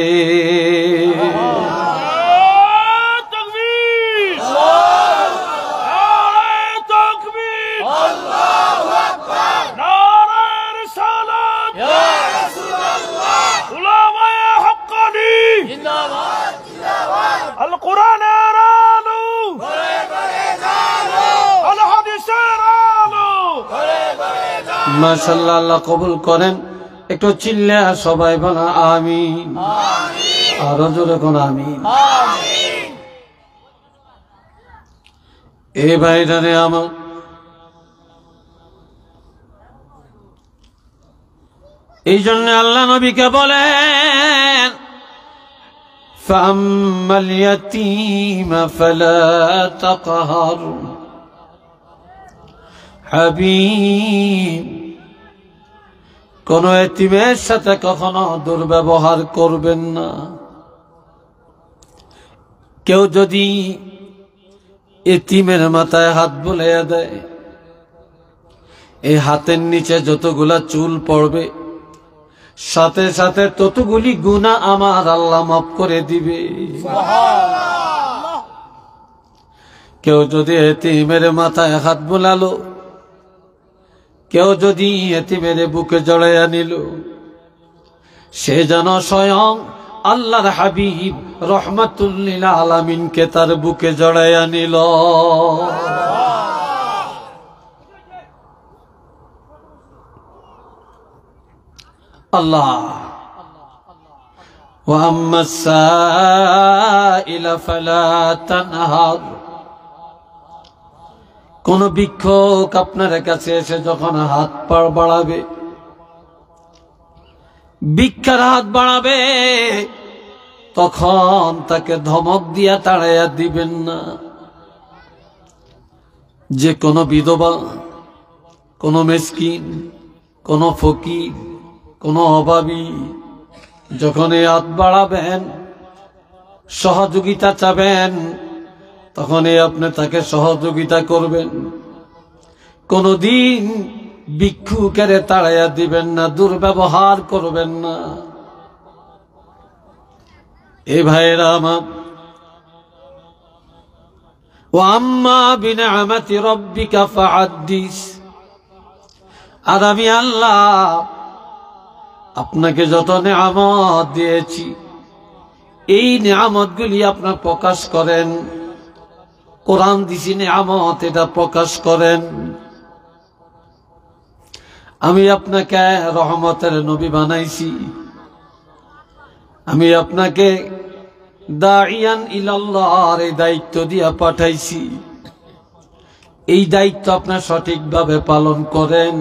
[SPEAKER 1] মাশাআল্লাহ, আল্লাহ কবুল করেন। একটু চিল্লা সবাই বলা আমিন, আরো জোরে কোন আমিন। এ ভাইরানে আমার, এই জন্য আল্লাহ নবীকে বলেন, ফাম্মাল ইয়াতীমা ফালা তাকহার, হাবিব কোন এতিমের সাথে কখনো দুর্ব্যবহার করবেন না। কেউ যদি এতিমের মাথায় হাত বুলাইয়া দেয়, এই হাতের নিচে যতগুলা চুল পড়বে, সাথে সাথে ততগুলি গুনাহ আমার আল্লাহ মাফ করে দিবে। কেউ যদি এতিমের মাথায় হাত বুলালো, কেউ যদি এতিমের বুকে জড়াইয়া নিল, সে যেন স্বয়ং আল্লাহর হাবিব রহমাতুল লিল আলামিনকে তার বুকে জড়াইয়া নিল। আল্লাহ ওয়া আম্মাস সাইলা ফালা তানহার, কোন ভিক্ষুক আপনার কাছে এসে যখন হাত পাড় বাড়াবে, ভিক্ষার হাত বাড়াবে, তখন তাকে ধমক দিয়া তাড়াইয়া দিবেন না। যে কোনো বিধবা, কোনো মিসকিন, কোনো ফকির, কোনো অভাবী যখন হাত বাড়াবেন, সহযোগিতা চাবেন, তখনই আপনি তাকে সহযোগিতা করবেন। কোনদিন ভিক্ষুকের তাড়াইয়া দিবেন না, দুর্ব্যবহার করবেন না। এ ভাইরা আমার, ওয়াম্মা বিনিআমাতি রাব্বিকা ফাহাদ্দিস। আর আমি আল্লাহ আপনাকে যত নেয়ামত দিয়েছি, এই নেয়ামতগুলি আপনার প্রকাশ করেন। কোরআন দিছি নেয়ামত, এটা প্রকাশ করেন। আমি আপনাকে রহমতের নবী বানাইছি, আমি আপনাকে দাইয়ান ইলাল্লাহর এই দায়িত্ব দিয়া পাঠাইছি। এই দায়িত্ব আপনার সঠিকভাবে পালন করেন,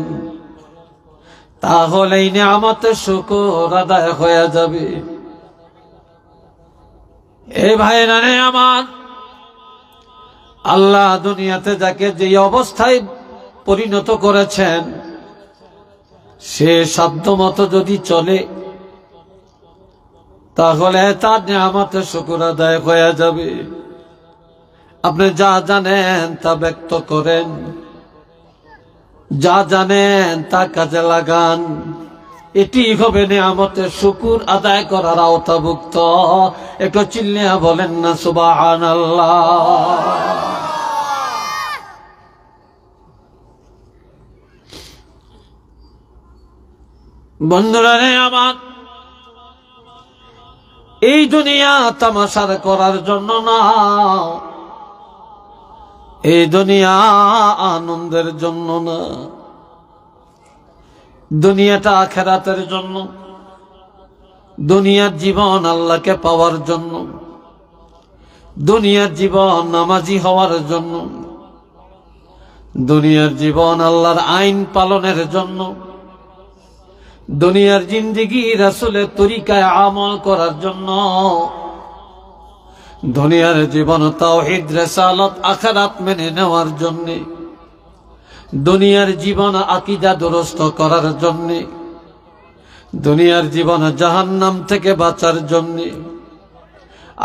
[SPEAKER 1] তাহলে এই নেয়ামতের শুকর আদায় হয়ে যাবে। এ ভাইরা রে আমার, আল্লাহ দুনিয়াতে যাকে যে অবস্থায় পরিণত করেছেন, সে সাধ্য মতো যদি চলে, তাহলে তার নেয়ামতের শুকর আদায় হয়ে যাবে। আপনি যা জানেন তা ব্যক্ত করেন, যা জানেন তা কাজে লাগান। এটি হবে নেয়ামতের শুকর আদায় করার আওতাভুক্ত। একটু চিল্লিয়া বলেন না সুবহানাল্লাহ। বন্ধুরা রে আমার, এই দুনিয়া তামাশার করার জন্য না, এই দুনিয়া আনন্দের জন্য না। দুনিয়াটা আখিরাতের জন্য, দুনিয়ার জীবন আল্লাহকে পাওয়ার জন্য, দুনিয়ার জীবন নামাজি হওয়ার জন্য, দুনিয়ার জীবন আল্লাহর আইন পালনের জন্য, দুনিয়ার জিন্দেগি রাসূলের তরিকায় আমল করার জন্য, দুনিয়ার জীবন তাওহীদ রিসালাত আখিরাত মেনে নেওয়ার জন্য, দুনিয়ার জীবন আকীদা দুরস্ত করার জন্য, দুনিয়ার জীবন জাহান্নাম থেকে বাঁচার জন্য।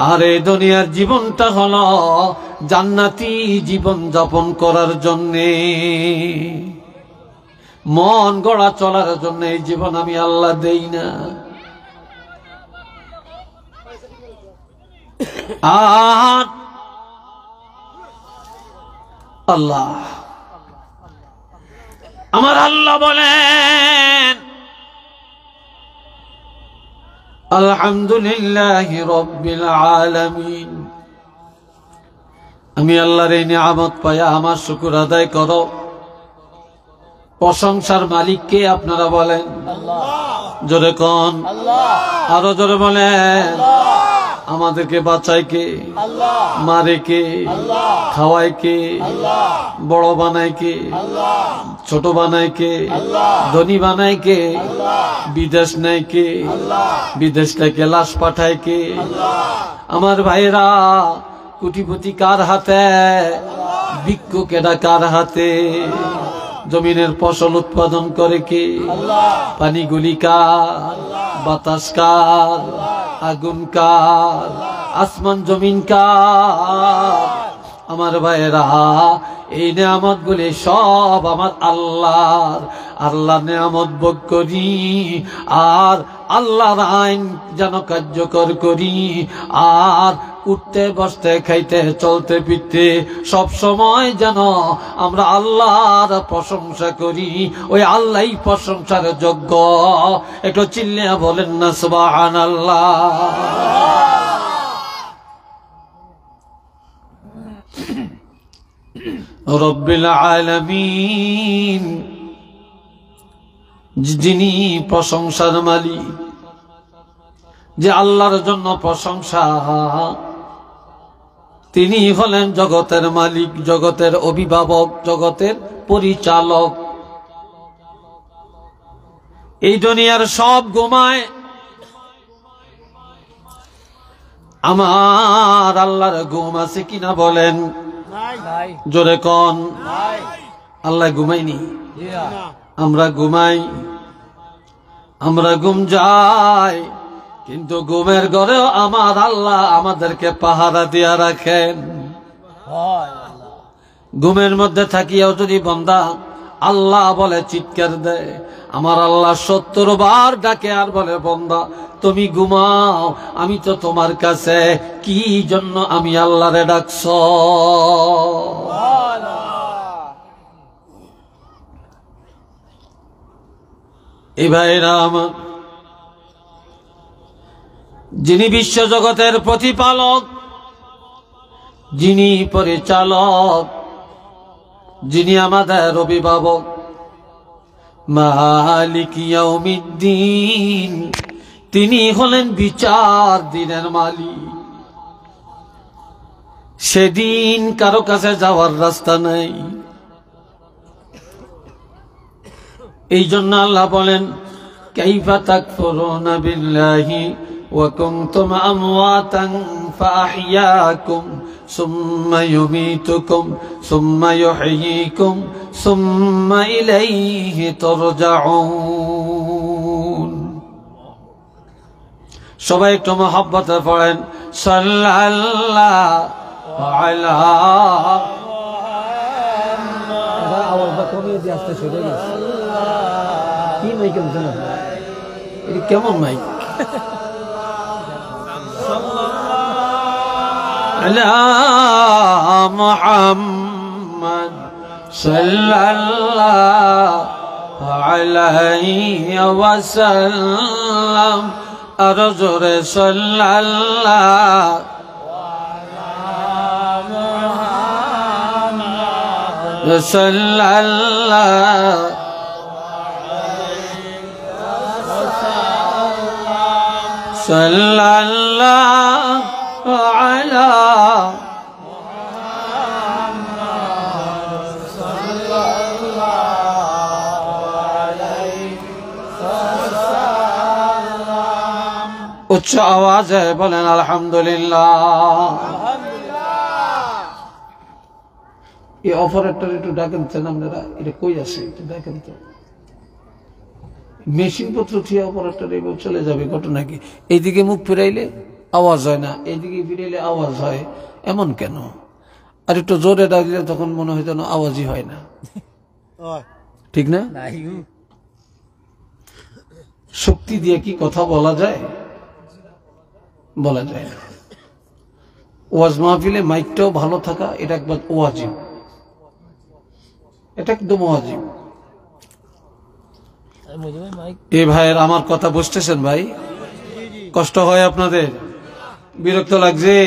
[SPEAKER 1] আর এই দুনিয়ার জীবনটা হলো জান্নাতি জীবন যাপন করার জন্য, মন গড়া চলার জন্য। এই জীবন আমি আল্লাহ দেই না। আর আল্লাহ, আমার আল্লাহ বলেন, আলহামদুলিল্লাহি রাব্বিল আলামিন। আমি আল্লাহর এই নিয়ামত পাইয়া আমার শুকর আদায় করো। প্রশংসার মালিক কে আপনারা বলেন? জোরে কোন? আরো জোরে বলেন। আমাদেরকে বাঁচায় কে? মারে কে? খাওয়ায় কে? বড় বানায় কে? ছোট বানায় কে? ধনী বানায় কে? বিদেশ নেয় কে? বিদেশ থেকে লাশ পাঠায় কে? আমার ভাইরা, কোটিপতি কার হাতে? ভিক্ষুকেরা কার হাতে? জমিনের ফসল উৎপাদন করে কে? পানিগুলি কার? বাতাস কার? আগুন কার? আসমান জমিন কার? আমার ভাইরা, এই নিয়ামত গুলি সব আমার আল্লাহর। আল্লাহ নিয়ামত ভোগ করি আর আল্লাহর আইন যেন কার্যকর করি। আর উঠতে বসতে খাইতে চলতে ফিরতে সব সময় যেন আমরা আল্লাহর প্রশংসা করি। ওই আল্লাহই প্রশংসার যোগ্য। একটু চিল্লিয়া বলেন না সুবহানাল্লাহ। রব্বিল আলামিন, যিনি প্রশংসার মালিক, যে আল্লাহর জন্য প্রশংসা, তিনি হলেন জগতের মালিক, জগতের অভিভাবক, জগতের পরিচালক। এই দুনিয়ার সব ঘুমায়, আমার আল্লাহর ঘুম আছে কিনা বলেন? জোরে কোন? আল্লাহ ঘুমাইনি, আমরা ঘুমাই। আমরা ঘুম যাই, কিন্তু ঘুমের ঘরেও আমার আল্লাহ আমাদেরকে পাহারা দিয়া রাখেন। ঘুমের মধ্যে থাকিয়াও যদি বান্দা আল্লাহ বলে চিৎকার দেয়, আমার আল্লাহ 70 বার ডাকে আর বলে, বান্দা তুমি ঘুমাও, আমি তো তোমার কাছে কি জন্য আমি আল্লাহরে ডাকছ। এই ভাইরা আমার, যিনি বিশ্বজগতের প্রতিপালক, যিনি পরিচালক, যিনি আমাদের অভিভাবক, মালিক ইয়াউমিদ্দিন, তিনি হলেন বিচার দিনের মালিক। সেদিন কারো কাছে যাওয়ার রাস্তা নাই। এই জন্য আল্লাহ বলেন, কাইফা তাকফুরুনা বিল্লাহি ওয়া কুনতুম আমওয়াতান ফাআহইয়াকুম সুম্মা ইউমীতুকুম সুম্মা ইউহয়ীকুম সুম্মা ইলাইহি তুরজাউন। সবাই একটু মহব্বতে পড়েন, সাল্লাল্লাহু আলা। আওয়াজটা কমিয়ে দিয়ে আসতে শুরু হয়েছে। কি মাইক আছে না? এটা কেমন মাইক? আলা মুহাম্মদ সাল্লাল্লাহু আলাইহি ওয়াসাল্লাম। আর জোরে সাল্লাল্লাহু সাল্লাল্লাহু সাল্লাল্লাহু আলা মুহাম্মদ সাল্লাল্লাহু আলাইহি ওয়াসাল্লাম। উচ্চ আওয়াজে বলেন আলহামদুলিল্লাহ। এই অপারেটর একটু ডাকেন তো, আপনারা এটা কই আছে একটু দেখেন তো। মেশিন পত্র থিয়া অপারেটর এবার চলে যাবে, ঘটনা কি? এইদিকে মুখ ফিরাইলে আওয়াজ হয় না, এইদিকে ফিরাইলে আওয়াজ হয়, এমন কেন? আর একটু জোরে ডাকলে তখন মনে হয় যেন আওয়াজই হয় না, ঠিক না? শক্তি দিয়ে কি কথা বলা যায়? বলা যায় না। ওয়াজ মাহফিলে মাইকটাও ভালো থাকা, এটা একবার ওয়াজিব, এটা একদম ওয়াজিব। এই ভাইয়ের আমার কথা বুঝতেছেন ভাই? কষ্ট হয় আপনাদের? বিরক্ত লাগছে?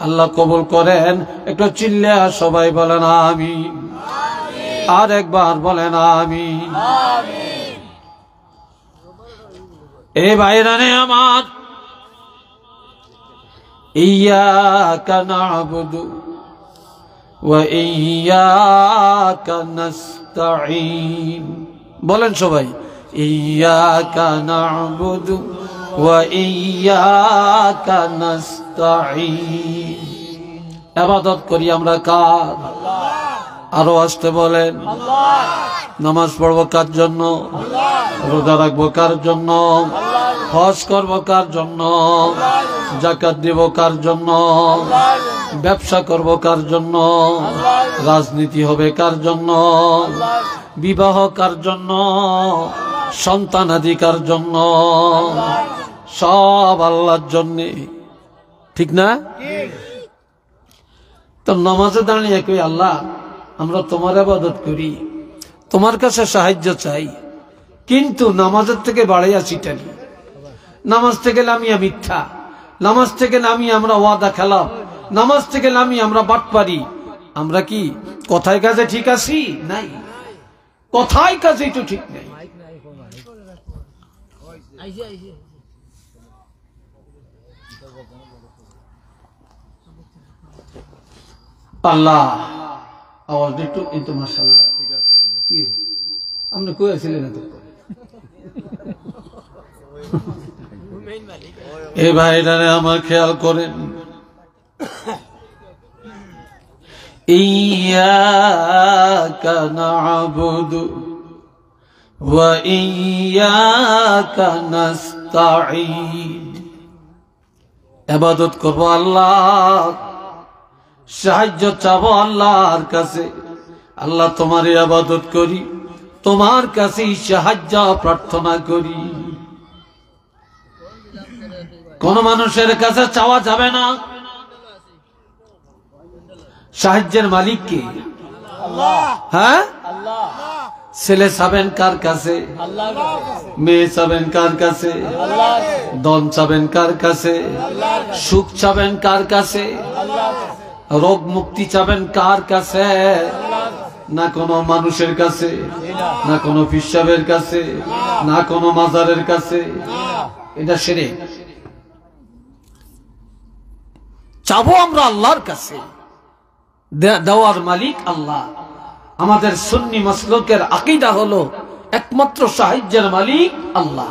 [SPEAKER 1] আল্লাহ কবুল করেন। একটু চিল্লা সবাই বলেন আমিন। আর একবার বলেন আমিন। এই ভাইরা নে আমার, ইয়াকা না'বুদু ওয়া ইয়াকা নাস্তাঈন। বলেন সবাই, ইয়াকা না'বুদু ওয়া ইয়াকা নাস্তাঈন। ইবাদত করি আমরা কার? আরো আসতে বলেন। নামাজ পড়বো কার জন্য? রোজা রাখবো কার জন্য? হজ করবো কার জন্য? যাকাত দিব কার জন্য? ব্যবসা করবো কার জন্য? রাজনীতি হবে কার জন্য? বিবাহ কার জন্য? সন্তানাদি কার জন্য? সব আল্লাহর জন্য, ঠিক না? তো নামাজে দাঁড়িয়ে কই, আল্লাহ আমরা তোমার ইবাদত করি, তোমার কাছে সাহায্য চাই, কিন্তু নামাজের থেকে বাড়াইয়া ছিটানি, নামাজ থেকে নামিয়া মিথ্যা, নামাজ থেকে নামিয়ে আমরা ওয়াদা খেলাফ, নামাজ থেকে নামিয়ে আমরা বাটপারি। আমরা কি কথায় কাজে ঠিক আছি? নাই, কথায় কাজে তো ঠিক নাই। আল্লাহ আওয়াজ একটু কিন্তু মাশাআল্লাহ ঠিক আছে, ঠিক আছে। কি আপনি কই আছিলেন এত? এই ভাইরা আমার খেয়াল করেন, ইয়্যাকা না'বুদু ওয়া ইয়্যাকা নাস্তাঈন। ইবাদত করব আল্লাহ, সাহায্য চাবো আল্লাহর কাছে। আল্লাহ তোমার ইবাদত করি, তোমার কাছেই সাহায্য প্রার্থনা করি। কোন মানুষের কাছে চাওয়া যাবে না। সাহায্যের মালিক কে? হ্যাঁ, ছেলে চাবেন কার কাছে? মেয়ে চাবেন কার কাছে? ধন চাবেন কার কাছে? সুখ চাবেন কার কাছে? রোগ মুক্তি চাবেন কার কাছে? না কোনো মানুষের কাছে, না কোনো পিসাবের কাছে, না কোনো মাজারের কাছে। এটা শিরক। চাবো আমরা আল্লাহর কাছে, দেওয়ার মালিক আল্লাহ। আমাদের সুন্নি মাসলুকের আকীদা হলো একমাত্র সাহায্যের মালিক আল্লাহ।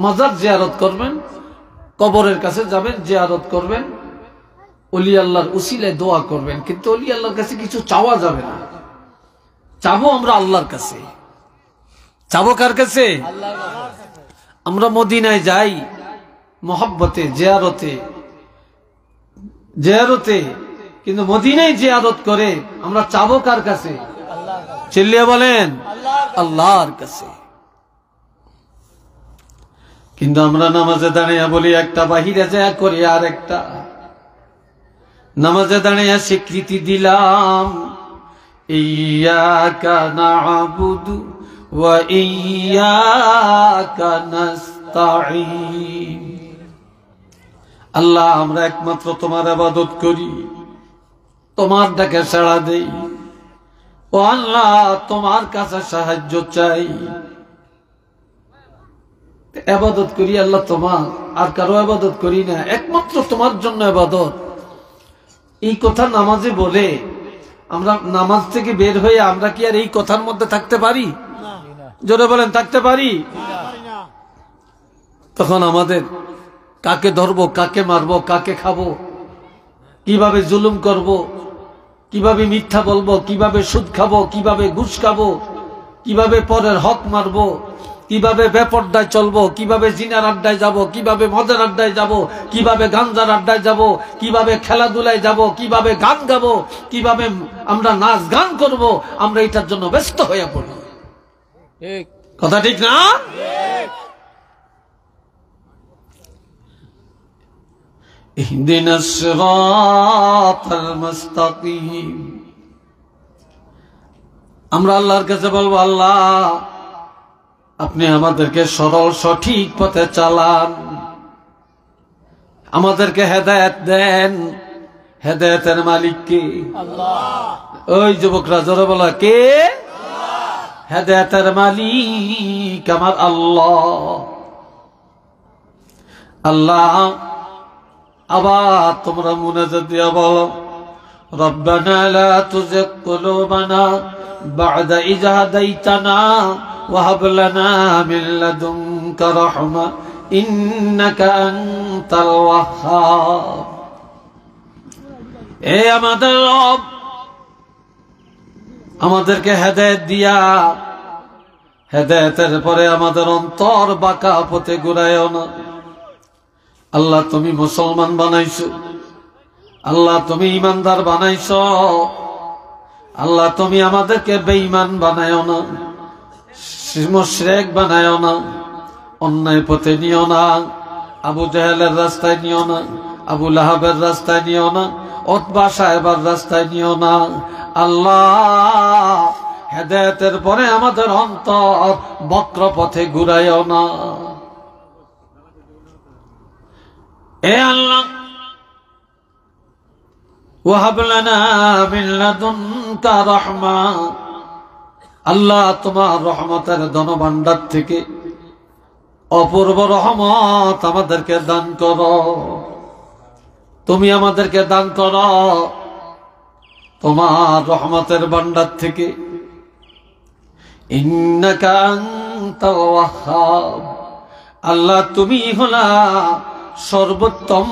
[SPEAKER 1] মাজার জিয়ারত করবেন, কবরের কাছে যাবেন, জিয়ারত করবেন, ওলি আল্লাহর উসিলায় দোয়া করবেন, কিন্তু ওলি আল্লাহর কাছে কিছু চাওয়া যাবে না। চাবো আমরা আল্লাহর কাছে। চাবো কার কাছে? আমরা মদিনায় যাই মহব্বতে, জিয়ারতে, কিন্তু মদিনায় জিয়ারত করে আমরা চাবো কার কাছে? চিল্লিয়ে বলেন, আল্লাহর কাছে। কিন্তু আমরা নামাজে দাঁড়িয়ে বলি একটা, বাহিরে যায় করি আর একটা। নামাজে দাঁড়িয়ে স্বীকৃতি দিলাম ইয়্যাকা না'বুদু ওয়া ইয়্যাকা নাস্তাঈন। আল্লাহ, আমরা একমাত্র তোমার ইবাদত করি, তোমার ডাকে সাড়া দেই। ও আল্লাহ, তোমার কাছে সাহায্য চাই। ইবাদত করি আল্লাহ তোমার, আর কারো ইবাদত করি না, একমাত্র তোমার জন্য ইবাদত। এই কথা নামাজে বলে আমরা নামাজ থেকে বের হয়ে আমরা কি আর এই কথার মধ্যে থাকতে পারি? জোরে বলেন, থাকতে পারি? তখন আমাদের কাকে ধরবো, কাকে মারবো, কাকে খাবো, কিভাবে জুলুম করব, কিভাবে মিথ্যা বলবো, কিভাবে সুদ খাবো, কিভাবে ঘুষ খাবো, কিভাবে পরের হক মারবো, কিভাবে বেপরদায় চলবো, কিভাবে জিনার আড্ডায় যাব, কিভাবে মদের আড্ডায় যাব, কিভাবে গাঞ্জার আড্ডায় যাব, কিভাবে খেলাধুলায় যাব, কিভাবে গান গাবো, কিভাবে আমরা নাচ গান করব, আমরা এটার জন্য ব্যস্ত হয়ে পড়ি। কথা ঠিক না? ইহদিনাস সিরাতাল মুস্তাকিম। আমরা আল্লাহর কাছে বলবো, আল্লাহ আপনি আমাদেরকে সরল সঠিক পথে চালান, আমাদেরকে হেদায়েত দেন। হেদায়েতের মালিক কে? আল্লাহ। ওই যুবকরা জোরে বলা, কে? হেদায়েতের মালিক আমার আল্লাহ। আল্লাহ, আবার তোমরা মুনাজাত দিয়া বলো, রব্বানা লা তুযিগ কুলুবানা বা'দা ইয হাদাইতানা ওয়া হাব লানা মিন লাদুনকা রাহমা ইন্নাকা আনতাল ওয়াহ্হাব। এ আমাদের রব, আমাদেরকে হেদায়েত দিয়া, হেদায়েতের পরে আমাদের অন্তর বাঁকা পথে ঘুরাইও না। আল্লাহ তুমি মুসলমান বানাইছো, আল্লাহ তুমি ইমানদার বানাইছো, আল্লাহ তুমি আমাদেরকে বেঈমান বানায়ো না, মুশরিক বানায়ো না, অন্যায় পথে নিও না, আবু জাহেলের রাস্তায় নিও না, আবু লাহাবের রাস্তায় নিও না, উতবা সাহেবের রাস্তায় নিও না। আল্লাহ, হেদায়েতের পরে আমাদের অন্তর বক্র পথে ঘুরাইও না। এ আল্লাহ, ওয়াহাব লানা মিন লাদুনকা রাহমা। আল্লাহ, তোমার রহমতের ধনভাণ্ডার থেকে অপূর্ব রহমত আমাদেরকে দান করো। তুমি আমাদেরকে দান করো তোমার রহমতের ভাণ্ডার থেকে। ইন্নাকা আনতাল ওয়াহ্হাব। আল্লাহ, তুমি হলা সর্বোত্তম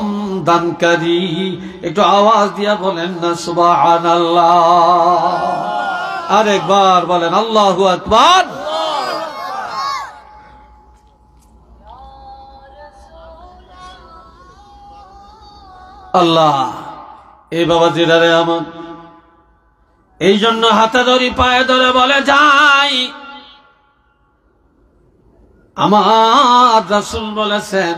[SPEAKER 1] দানকারী। একটু আওয়াজ দিয়া বলেন না সুবহানাল্লাহ। আরেকবার বলেন আল্লাহু আকবার। আল্লাহ এই বাবা জিরারে আমার এই জন্য হাতে ধরি পায়ে ধরে বলে যাই, আমার রাসূল বলেছেন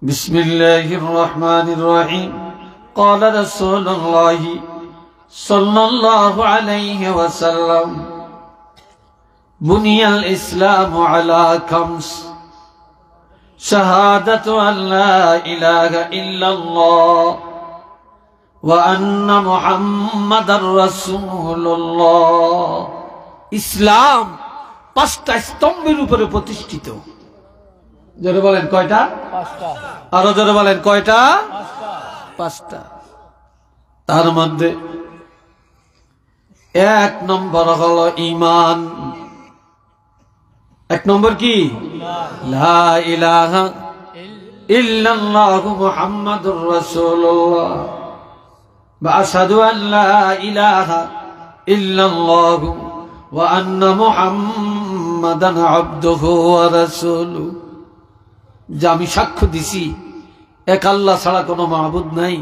[SPEAKER 1] বিসমিল্লাহির রহমানির রহিম قال رسول الله صلى الله عليه وسلم بني الإسلام على خمس شهادة أن لا إله إلا الله وأن محمد رسول الله ইসলাম পাঁচটা স্তম্ভের উপরে প্রতিষ্ঠিত। জোরে বলেন কয়টা? পাঁচটা। আরো জোরে বলেন কয়টা? পাঁচটা। তার মধ্যে এক নম্বর হলো ঈমান। এক নম্বর কি? লা ইলাহা ইল্লাল্লাহু মুহাম্মাদুর রাসূলুল্লাহ ওয়া আশহাদু আন লা ইলাহা ইল্লাল্লাহু ওয়া আন্না মুহাম্মাদান আবদুহু ওয়া রাসূলুহু। যে আমি সাক্ষ্য দিছি এক আল্লাহ ছাড়া কোনো মাবুদ নাই,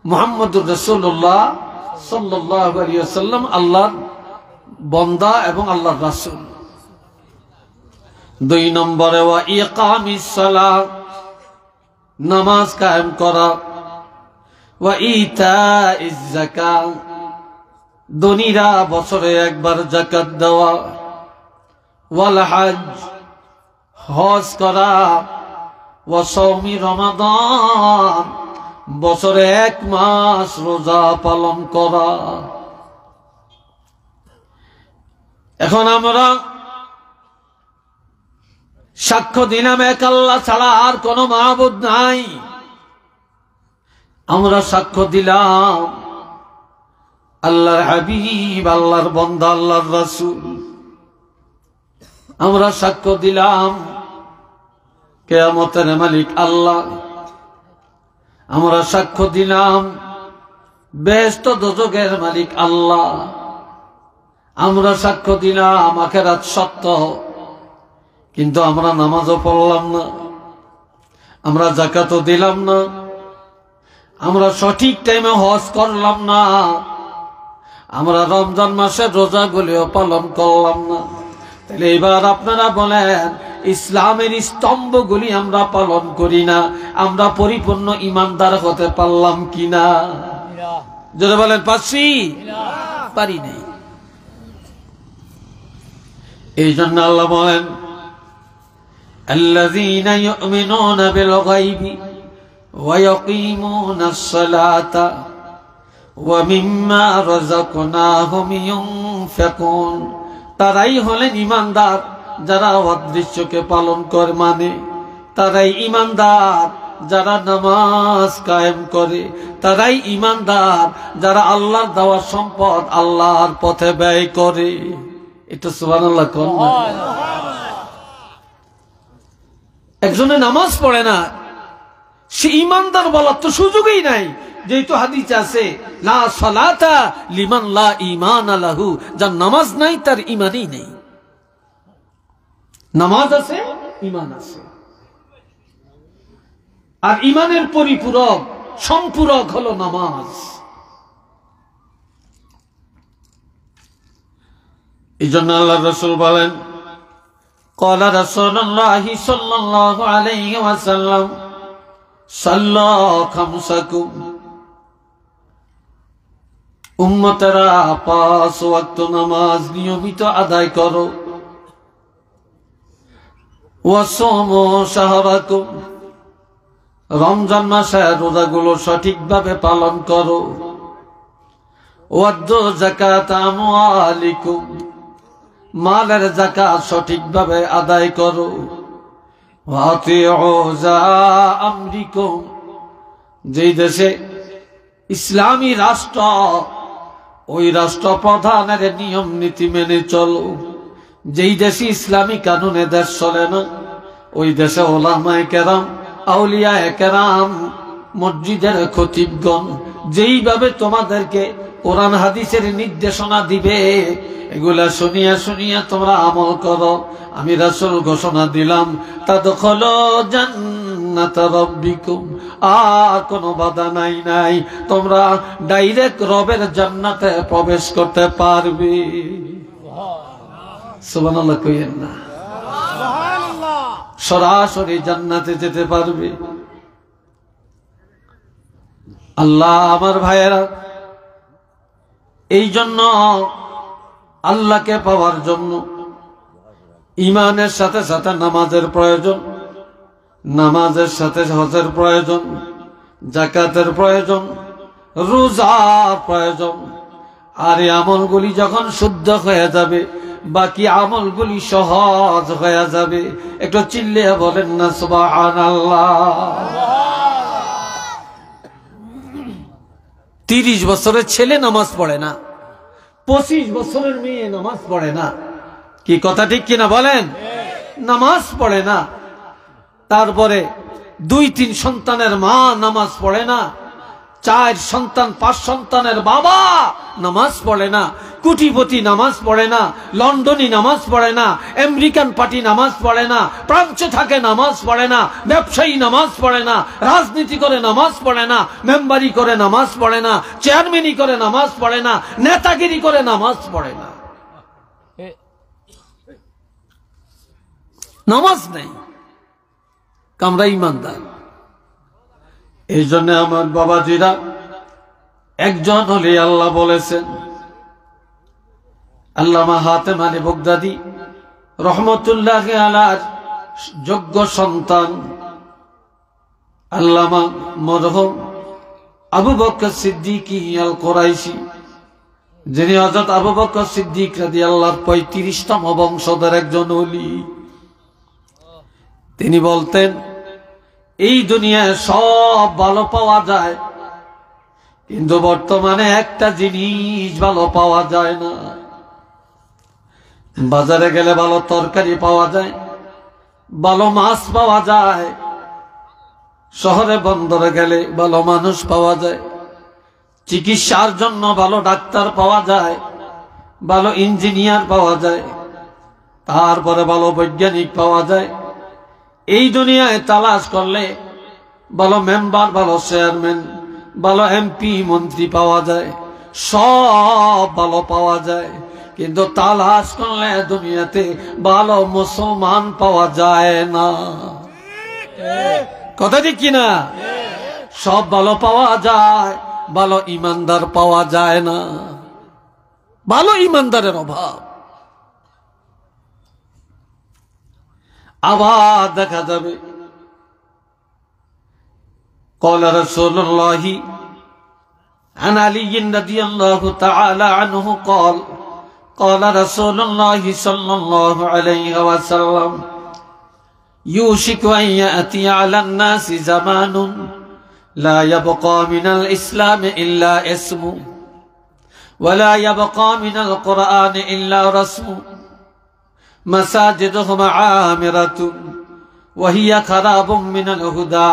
[SPEAKER 1] মুহাম্মদুর রাসূলুল্লাহ সাল্লাল্লাহু আলাইহি ওয়াসাল্লাম আল্লাহর বান্দা এবং আল্লাহর রাসূল। দুই নম্বরে ওয়া ইকামিস সালাত, নামাজ কায়েম করা, ওয়া ইতাইজ যাকাত, ধনীরা বছরে একবার যাকাত দেওয়া, ওয়াল হজ, হজ করা, ওয়া সাওমি রমাদান, বছরে এক মাস রোজা পালন করা। এখন আমরা সাক্ষ্য দিলাম এক আল্লাহ ছাড়া আর কোনো মাবুদ নাই। আমরা সাক্ষ্য দিলাম আল্লাহর হাবিব, আল্লাহর বান্দা, আল্লাহর রাসূল। আমরা সাক্ষ্য দিলাম কিয়ামতের মালিক আল্লাহ। আমরা সাক্ষ্য দিলাম বেহেশত দোজখের মালিক আল্লাহ। আমরা সাক্ষ্য দিলাম আখিরাত সত্য, কিন্তু আমরা নামাজও পড়লাম না, আমরা যাকাতও দিলাম না, আমরা সঠিক টাইমে হজ করলাম না, আমরা রমজান মাসের রোজাগুলিও পালন করলাম না। তাহলে এবার আপনারা বলেন, ইসলামের স্তম্ভগুলি আমরা পালন করি না, আমরা পরিপূর্ণ ইমানদার হতে পারলাম কিনা? যদি বলেন পারছি, পারি নাই। এই জন্য আল্লাহ বলেন আল্লাযীনা ইউমিনুনা বিল গায়বি ওয়া ইয়াকিমুনাস সালাতা ওয়া মিম্মা রাযাকনাহুম ইউনফিকুন। তারাই হলেন ইমানদার যারা অদৃশ্যকে পালন করে, মানে তারাই ইমানদার যারা নামাজ কায়েম করে, তারাই ইমানদার যারা আল্লাহর দেওয়া সম্পদ আল্লাহর পথে ব্যয় করে। এটা সুবহানাল্লাহ কোন না? একজনে নামাজ পড়ে না, সে ইমানদার বলার তো সুযোগই নাই। যেহেতু হাদিসে আছে লা সালাতা লিমান লা ঈমান লাহু, যার নামাজ নাই তার ঈমানই নেই। নামাজ আছে, ঈমান আছে, আর ঈমানের পরিপূরক সম্পূরক হলো নামাজ। এই জন্য আল্লাহর রাসূল বলেন قال رسول الله صلى الله عليه وسلم صلوا خمسكم। উম্মতেরা 5 ওয়াক্ত নামাজ নিয়মিত আদায় করো। ওয়াসুমু শাহরাকুম, রমজান মাসের রোজাগুলো সঠিকভাবে পালন করো। ওয়াদ্দু যাকাত আমওয়ালিকুম, মালের যাকাত সঠিকভাবে আদায় করো। ওয়াতিউ যা আমরিকুম, যেই দেশে ইসলামী রাষ্ট্র, ওই রাষ্ট্র প্রধানের নিয়ম নীতি মেনে চলো। যেই দেশে ইসলামী কানুনে দেশ চলে না, ওই দেশে ওলামায়ে কেরাম, আউলিয়ায়ে কেরাম, মসজিদের খতিবগণ যেইভাবে তোমাদেরকে কোরআন হাদিসের নির্দেশনা দিবে, এগুলা শুনিয়া শুনিয়া তোমরা আমল করো। আমি রাসূল ঘোষণা দিলাম তাদখুলু জান্নাতা রাব্বিকুম, আর কোনো বাধা নাই, তোমরা ডাইরেক্ট রবের জান্নাতে প্রবেশ করতে পারবে। সুবহানাল্লাহ কইেন না, সরাসরি জান্নাতে যেতে পারবে। আল্লাহ আমার ভাইয়েরা, এই জন্য আল্লাহকে পাওয়ার জন্য ঈমানের সাথে সাথে নামাজের প্রয়োজন, নামাজের সাথে হজের প্রয়োজন, যাকাতের প্রয়োজন, রোজার প্রয়োজন। আর এই আমলগুলি যখন শুদ্ধ হয়ে যাবে, বাকি আমলগুলি সহজ হয়ে যাবে। একটু চিল্লিয়ে বলেন না সুবহানাল্লাহ। 30 বছরের ছেলে নামাজ পড়ে না, 25 বছরের মেয়ে নামাজ পড়ে না, কি কথা ঠিক কিনা বলেন? নামাজ পড়ে না। তারপরে 2-3 সন্তানের মা নামাজ পড়ে না, 4 সন্তান 5 সন্তানের বাবা নামাজ পড়ে না, কোটিপতি নামাজ পড়ে না, লন্ডনী নামাজ পড়ে না, আমেরিকান পার্টি নামাজ পড়ে না, প্রাচ্য থাকে নামাজ পড়ে না, ব্যবসায়ী নামাজ পড়ে না, রাজনীতি করে নামাজ পড়ে না, মেম্বারি করে নামাজ পড়ে না, চেয়ারম্যানি করে নামাজ পড়ে না, নেতাগিরি করে নামাজ পড়ে না, নামাজ নেই। আমরা ইমানদার। এই জন্য আমার বাবাজিরা, একজন হলে আল্লাহ বলেছেন, আল্লামা হাতেম আলী বগদাদী রহমতুল্লাহি আলাইহির যোগ্য সন্তান আল্লামা মরহুম আবু বকর সিদ্দিক আল কুরাইশি, যিনি হযরত আবু বকর সিদ্দিক রাদিয়াল্লাহু 35তম বংশধর একজন ওলি, তিনি বলতেন, এই দুনিয়ায় সব ভালো পাওয়া যায়, কিন্তু বর্তমানে একটা জিনিস ভালো পাওয়া যায় না। বাজারে গেলে ভালো তরকারি পাওয়া যায়, ভালো মাছ পাওয়া যায়, শহরে বন্দরে গেলে ভালো মানুষ পাওয়া যায়, চিকিৎসার জন্য ভালো ডাক্তার পাওয়া যায়, ভালো ইঞ্জিনিয়ার পাওয়া যায়, তারপরে ভালো বৈজ্ঞানিক পাওয়া যায়। এই দুনিয়ায় তালাশ করলে ভালো মেম্বার, ভালো চেয়ারম্যান, ভালো এমপি মন্ত্রী পাওয়া যায়, সব ভালো পাওয়া যায়, কিন্তু তালাশ করলে দুনিয়াতে ভালো মুসলমান পাওয়া যায় না। কথা ঠিক কিনা? সব ভালো পাওয়া যায়, ভালো ইমানদার পাওয়া যায় না। ভালো ইমানদারের অভাব। আবার দেখা যাবে قال رسول الله عن علي رضي الله تعالى عنه قال قال رسول الله صلى الله عليه وسلم يوشك أن يأتي على الناس زمان لا يبقى من الإسلام إلا اسمه ولا يبقى من القرآن إلا رسمه مساجدهم عامرة وهي خراب من الهدى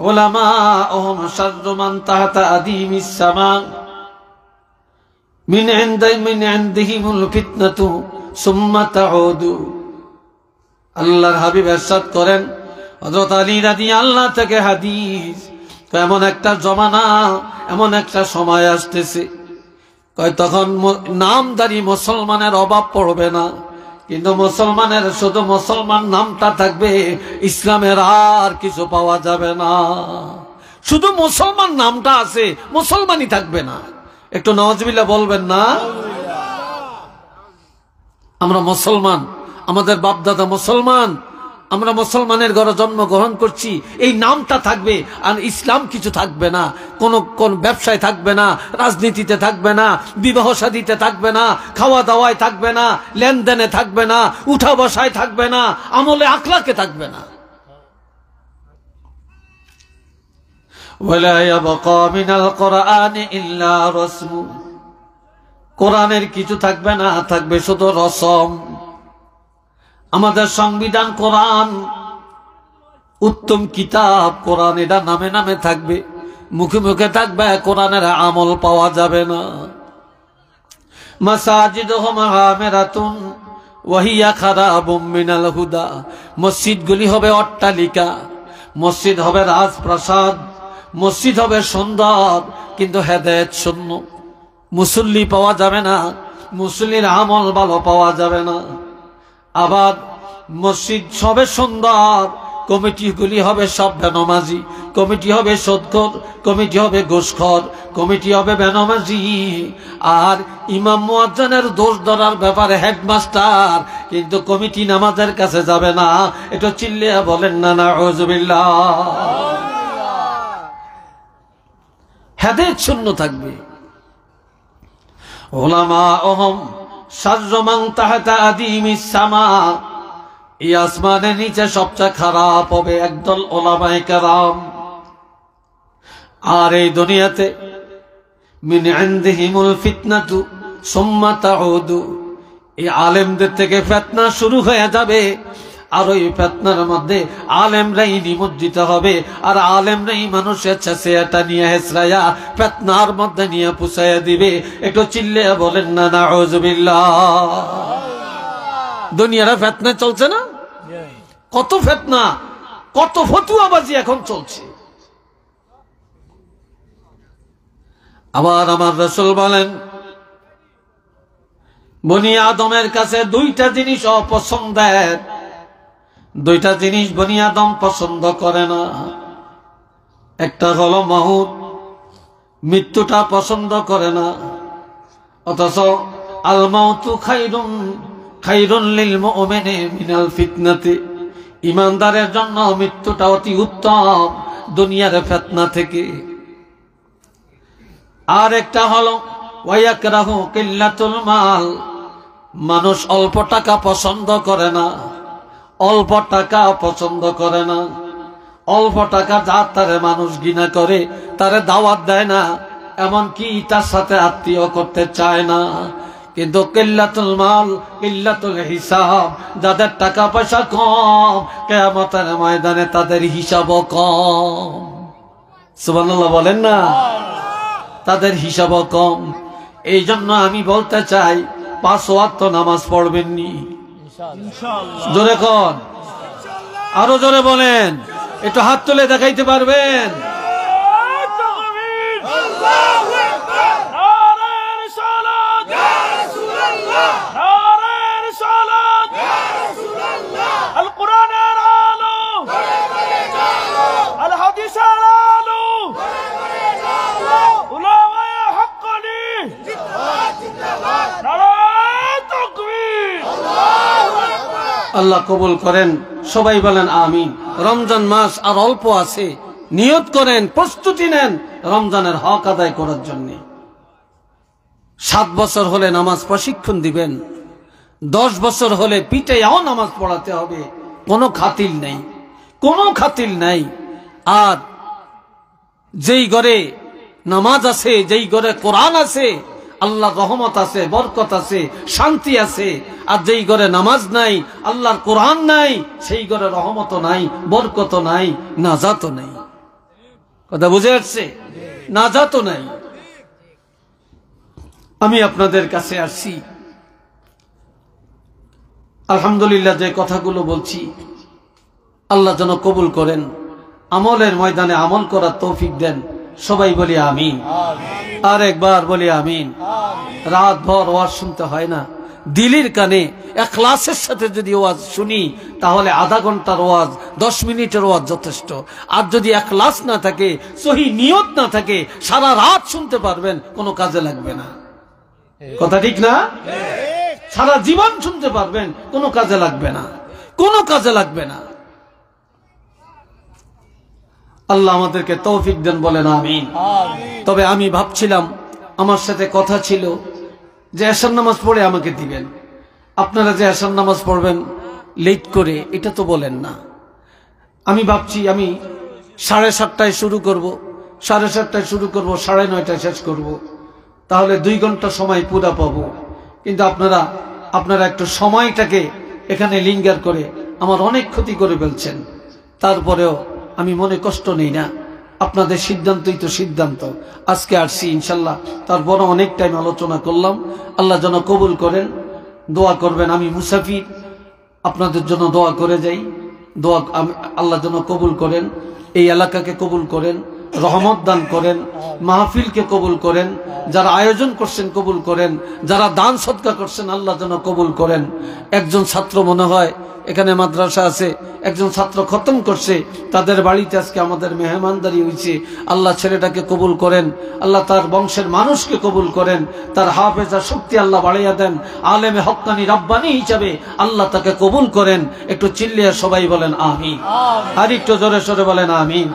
[SPEAKER 1] علماؤهم شر من تحت أديم السماء من عندهم الفتنة ثم تعود। আল্লাহর হাবিব ইরশাদ করেন, হযরত আলী রাদিয়াল্লাহু থেকে হাদিস, এমন একটা জমানা, এমন একটা সময় আসতেছে, কয় তখন নামদারি মুসলমানের অভাব পড়বে না, কিন্তু মুসলমানের শুধু মুসলমান নামটা থাকবে, ইসলামের আর কিছু পাওয়া যাবে না। শুধু মুসলমান নামটা আছে, মুসলমানই থাকবে না। একটু নাউজুবিল্লাহ বলবেন না? আমরা মুসলমান, আমাদের বাপদাদা মুসলমান, আমরা মুসলমানের ঘরে জন্মগ্রহণ করছি, এই নামটা থাকবে, আর ইসলাম কিছু থাকবে না। কোন ব্যবসায় থাকবে না, রাজনীতিতে থাকবে না, বিবাহ শাদীতে থাকবে না, খাওয়া দাওয়ায় থাকবে না, লেনদেনে থাকবে না, উঠা বসায় থাকবে না, আমলে আখলাকে থাকবে না। ওয়ালা ইয়াবকা মিনাল কুরআনি ইল্লা রাসমু, কোরআনের কিছু থাকবে না, থাকবে শুধু রসম। আমাদের সংবিধান কোরআন, উত্তম কিতাব কোরআন, এটা নামে নামে থাকবে, মুখে মুখে থাকবে, কোরআনের আমল পাওয়া যাবে না। মাসাজিদুহুম আমিরাতুন ওয়া হিয়া খারাবুম মিনাল হুদা, মসজিদগুলি হবে অট্টালিকা, মসজিদ হবে রাজপ্রাসাদ, মসজিদ হবে সুন্দর, কিন্তু হেদায়েত শূন্য। মুসল্লি পাওয়া যাবে না, মুসল্লির আমল ভালো পাওয়া যাবে না। আবার মসজিদ হবে সুন্দর, কমিটিগুলি হবে সব বেনামাজি, কমিটি হবে সুদখোর, কমিটি হবে ঘুষখোর, কমিটি হবে বেনামাজি। আর ইমাম মুয়াজ্জিনের দোষ ধরার ব্যাপারে হেডমাস্টার, কিন্তু কমিটি নামাজের কাছে যাবে না। এটা চিল্লিয়া বলেন না নাউযুবিল্লাহ। হেদায়েত শূন্য থাকবে। উলামাউহুম শাররু মান তাহতা আদিমিস সামা, এই আসমানের নিচে সবচেয়ে খারাপ হবে একদল উলামায়ে কেরাম। আর এই দুনিয়াতে মিন ইনদিহিমুল ফিতনাতু সুম্মা তাউদু, এই আলেমদের থেকে ফিতনা শুরু হয়ে যাবে, আর ওই ফিতনার মধ্যে আলেমরাই নিমজ্জিত হবে, আর আলেমরাই মানুষের কাছে এটা নিয়ে হেসরায়া ফিতনার মধ্যে নিয়ে পুষাইয়া দিবে। একটু চিল্লে বলেন না নাউযুবিল্লাহ। দুনিয়ার ফিতনা চলছে না? কত ফিতনা, কত ফতুয়াবাজি এখন চলছে। আবার আমার রাসূল বলেন, বনি আদমের কাছে দুইটা জিনিস অপছন্দের, দুইটা জিনিস বনি আদম পছন্দ করে না। একটা হলো মাউত, মৃত্যুটা পছন্দ করে না। অথচ আল মাউতু খায়রুন লিল মুমিনি মিনাল ফিতনাতি, ইমানদারের জন্য মৃত্যুটা অতি উত্তম দুনিয়ার ফিতনা থেকে। আর একটা হলো ওয়ায়াকরাহু কিল্লাতুল মাল, মানুষ অল্প টাকা পছন্দ করে না, অল্প টাকা পছন্দ করে না। অল্প টাকা যার তারে মানুষ ঘৃণা করে, তারে দাওয়াত দেয় না, এমনকি তার সাথে আত্মীয় করতে চায় না। কিন্তু কিল্লাতুল মাল, কিল্লাতুল হিসাব, যাদের টাকা পয়সা কম, কিয়ামতের ময়দানে তাদের হিসাবও কম। সুবহানাল্লাহ বলেন না? তাদের হিসাবও কম। এই জন্য আমি বলতে চাই, 5 ওয়াক্ত নামাজ পড়বেননি? জোরে কোন, আরো জোরে বলেন, একটু হাত তুলে দেখাইতে পারবেন? আল্লাহ কবুল করেন, সবাই বলেন আমিন। রমজান মাস আর অল্প আছে, নিয়ত করেন, প্রস্তুতি নেন রমজানের হক আদায় করার জন্য। 7 বছর হলে নামাজ প্রশিক্ষণ দিবেন, 10 বছর হলে পিটাইয়াও নামাজ পড়াতে হবে, কোনো খাতিল নেই, কোনো খাতিল নাই। আর যেই ঘরে নামাজ আছে, যেই ঘরে কোরআন আছে, আল্লাহর রহমত আছে, বরকত আছে, শান্তি আছে। আর যেই ঘরে নামাজ নাই, আল্লাহর কোরআন নাই, সেই ঘরে রহমত নাই, বরকত নাই, নাজাত নাই। কথা বুঝে আসছে? নাজাত নাই। আমি আপনাদের কাছে আসছি, আলহামদুলিল্লাহ যে কথাগুলো বলছি আল্লাহ যেন কবুল করেন, আমলের ময়দানে আমল করার তৌফিক দেন। সবাই বলি আমিন। আর একবার বলি আমিন। রাত ভর ওয়াজ শুনতে হয় না, দিলের কানে ইখলাসের সাথে যদি ওয়াজ শুনি, তাহলে আধা ঘন্টার ওয়াজ, 10 মিনিটের ওয়াজ যথেষ্ট। আর যদি ইখলাস না থাকে, সহি নিয়ত না থাকে, সারা রাত শুনতে পারবেন, কোনো কাজে লাগবে না। কথা ঠিক না? সারা জীবন শুনতে পারবেন, কোনো কাজে লাগবে না, কোনো কাজে লাগবে না। আল্লাহ আমাদেরকে তৌফিক দেন, বলেন আমিন। তবে আমি ভাবছিলাম, আমার সাথে কথা ছিল যে এশার নামাজ পড়ে আমাকে দিবেন। আপনারা যে এশার নামাজ পড়বেন লেট করে, এটা তো বলেন না। আমি ভাবছি আমি 7:30টায় শুরু করব, 7:30টায় শুরু করব, 9:30টায় শেষ করব, তাহলে 2 ঘন্টা সময় পুরা পাবো। কিন্তু আপনারা একটু সময়টাকে এখানে লিঙ্গার করে আমার অনেক ক্ষতি করে ফেলছেন। তারপরেও আমি মনে কষ্ট নেই না, আপনাদের সিদ্ধান্তই তো সিদ্ধান্ত। আজকে আসছি ইনশাল্লাহ, তারপরও অনেক টাইম আলোচনা করলাম। আল্লাহ যেন কবুল করেন, দোয়া করবেন। আমি মুসাফির, আপনাদের জন্য দোয়া করে যাই। দোয়া আল্লাহ যেন কবুল করেন, এই এলাকাকে কবুল করেন, রহমত দান করেন, মাহফিলকে কবুল করেন, যারা আয়োজন করছেন কবুল করেন, যারা দান সদকা করছেন আল্লাহ যেন কবুল করেন। একজন ছাত্র মনে হয় এখানে মাদ্রাসা আছে, একজন ছাত্র খতম করছে, তাদের বাড়িতে আজকে আমাদের মেহমানদারি হয়েছে। আল্লাহ ছেলেটাকে কবুল করেন, আল্লাহ তার বংশের মানুষকে কবুল করেন, তার হাফেজা শক্তি আল্লাহ বাড়াইয়া দেন, আলেমে হক্কানি রাব্বানি হিসাবে আল্লাহ তাকে কবুল করেন। একটু চিল্লিয়া সবাই বলেন আমিন, আর একটু জোরে সোরে বলেন আমিন।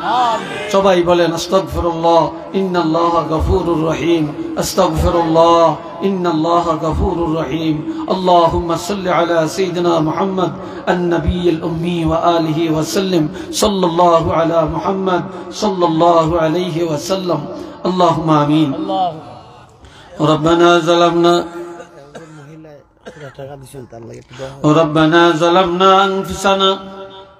[SPEAKER 1] সবাই বলেন আস্তাগফিরুল্লাহ ইন্নাল্লাহা গফুরুর রহিম, আস্তাগফিরুল্লাহ ইন্নাল্লাহা গফুরুর রহিম। আল্লাহুম্মা সাল্লি আলা সাইয়্যিদিনা মুহাম্মদ النبي الأمي وآله وسلم صلى الله على محمد صلى الله عليه وسلم اللهم آمين ربنا ظلمنا أنفسنا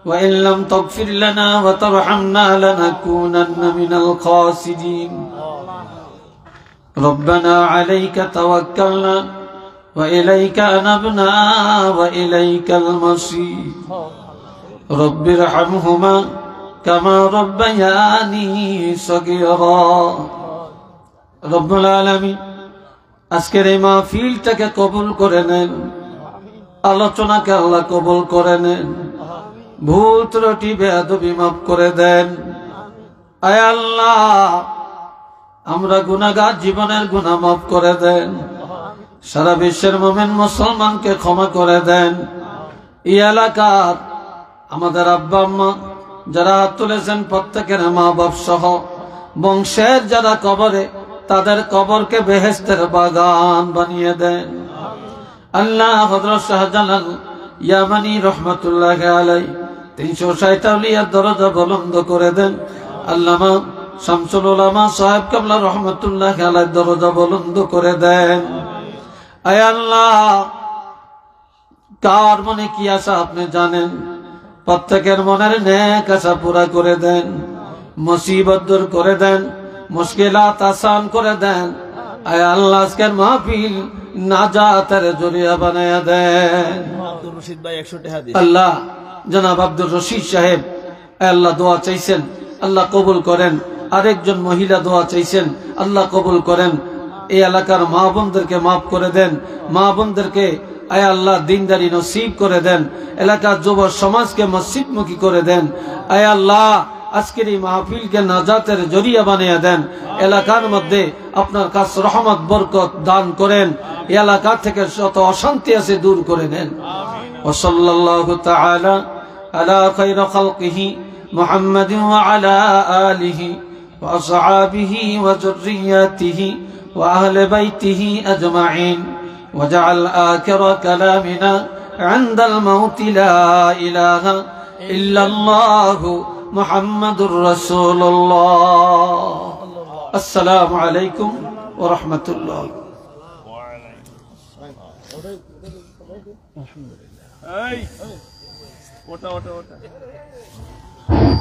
[SPEAKER 1] وإن لم تغفر لنا وترحمنا لنكونن من الخاسرين ربنا عليك توكلنا وإليك أنبنا وإليك المصير رب ارحمهما كما ربياني صغيرا رب العالمين আজকের এই মাহফিলটাকে কবুল করে নেন, আলোচনাকে আল্লাহ কবুল করে নেন, ভুল ত্রুটি বেয়াদবি মাফ করে দেন। আয় আল্লাহ, আমরা গুনাহগার, জীবনের গুনাহ মাফ করে দেন। সারা বিশ্বের মুমিন মুসলমানকে ক্ষমা করে দেন। এই এলাকার আমাদের আব্বা আম্মা যারা হাত তুলেছেন প্রত্যেকের মা বাপ সহ বংশের যারা কবরে, তাদের কবরকে বেহেশতের বাগান বানিয়ে দেন। আল্লাহ হযরত শাহজালাল ইয়ামানি রহমাতুল্লাহ আলাইহি 360 আউলিয়ার দরজা বুলন্দ করে দেন। আল্লামা শামসুল উলামা সাহেব কাবলা রহমাতুল্লাহ আলাইহির দরজা বুলন্দ করে দেন। আয় আল্লাহ, কার মনে কি আশা আপনি জানেন, প্রত্যেকের মনের নেক আশা পুরা করে দেন, মুসিবত দূর করে দেন, মুশকিলাত আসান করে দেন। আয় আল্লাহ, আজকের মাহফিল নাজাতের জরিয়া বানায়া দেন। আল্লাহ, জনাব আব্দুর রশিদ সাহেব আল্লাহ দোয়া চাইছেন, আল্লাহ কবুল করেন। আরেকজন মহিলা দোয়া চাইছেন, আল্লাহ কবুল করেন। এই এলাকার মা বোনদেরকে মাফ করে দেন, মা বোনদেরকে আয় আল্লাহ দিনদারি নসিব করে দেন, এলাকার যুব সমাজকে মসজিদমুখী করে দেন। আয় আল্লাহ, আজকের এই মাহফিলকে নাজাতের জরিয়া বানিয়ে দেন। এলাকার মধ্যে আপনার কাছ রহমত বরকত দান করেন, এলাকা থেকে যত অশান্তি আছে দূর করে দেন। ওয়া সাল্লাল্লাহু তাআলা আলা খায়রি খালকিহি মুহাম্মাদিন ওয়া আলা আলিহি ওয়া আসহাবিহি ওয়া যুররিয়াতিহি وأهل بيته أجمعين وجعل آخر كلامنا عند الموت لا إله إلا الله محمد رسول الله السلام عليكم ورحمة الله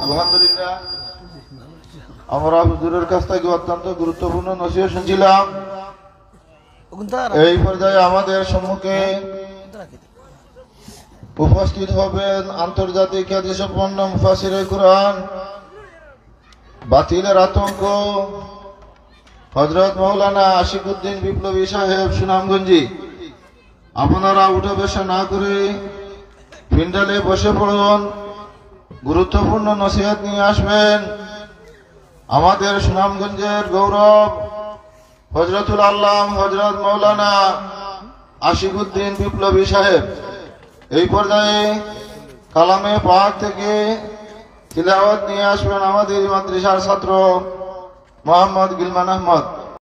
[SPEAKER 2] الحمد لله আমরা হুজুরের কাছ থেকে অত্যন্ত গুরুত্বপূর্ণ নসিহত শুনছিলাম। এই পর্যায়ে আমাদের সম্মুখে উপস্থিত হবেন আন্তর্জাতিক খ্যাতিসম্পন্ন মুফাসসিরে কুরআন, বাতিলের আতঙ্ক হযরত মাওলানা আশিকুদ্দিন বিপ্লবী সাহেব সুনামগঞ্জি। আপনারা উঠে বসে না করে পিন্ডালে বসে পড়ুন, গুরুত্বপূর্ণ নসিহত নিয়ে আসবেন। আমাদের সুনামগঞ্জের গৌরব হযরতুল আল্লাম হযরত মাওলানা আশিকুদ্দিন বিপ্লবী সাহেব। এই পর্যায়ে কালামে পাক থেকে তিলাওয়াত নিয়ে আসবেন আমাদের মাদ্রাসার ছাত্র মোহাম্মদ গিলমান আহমদ।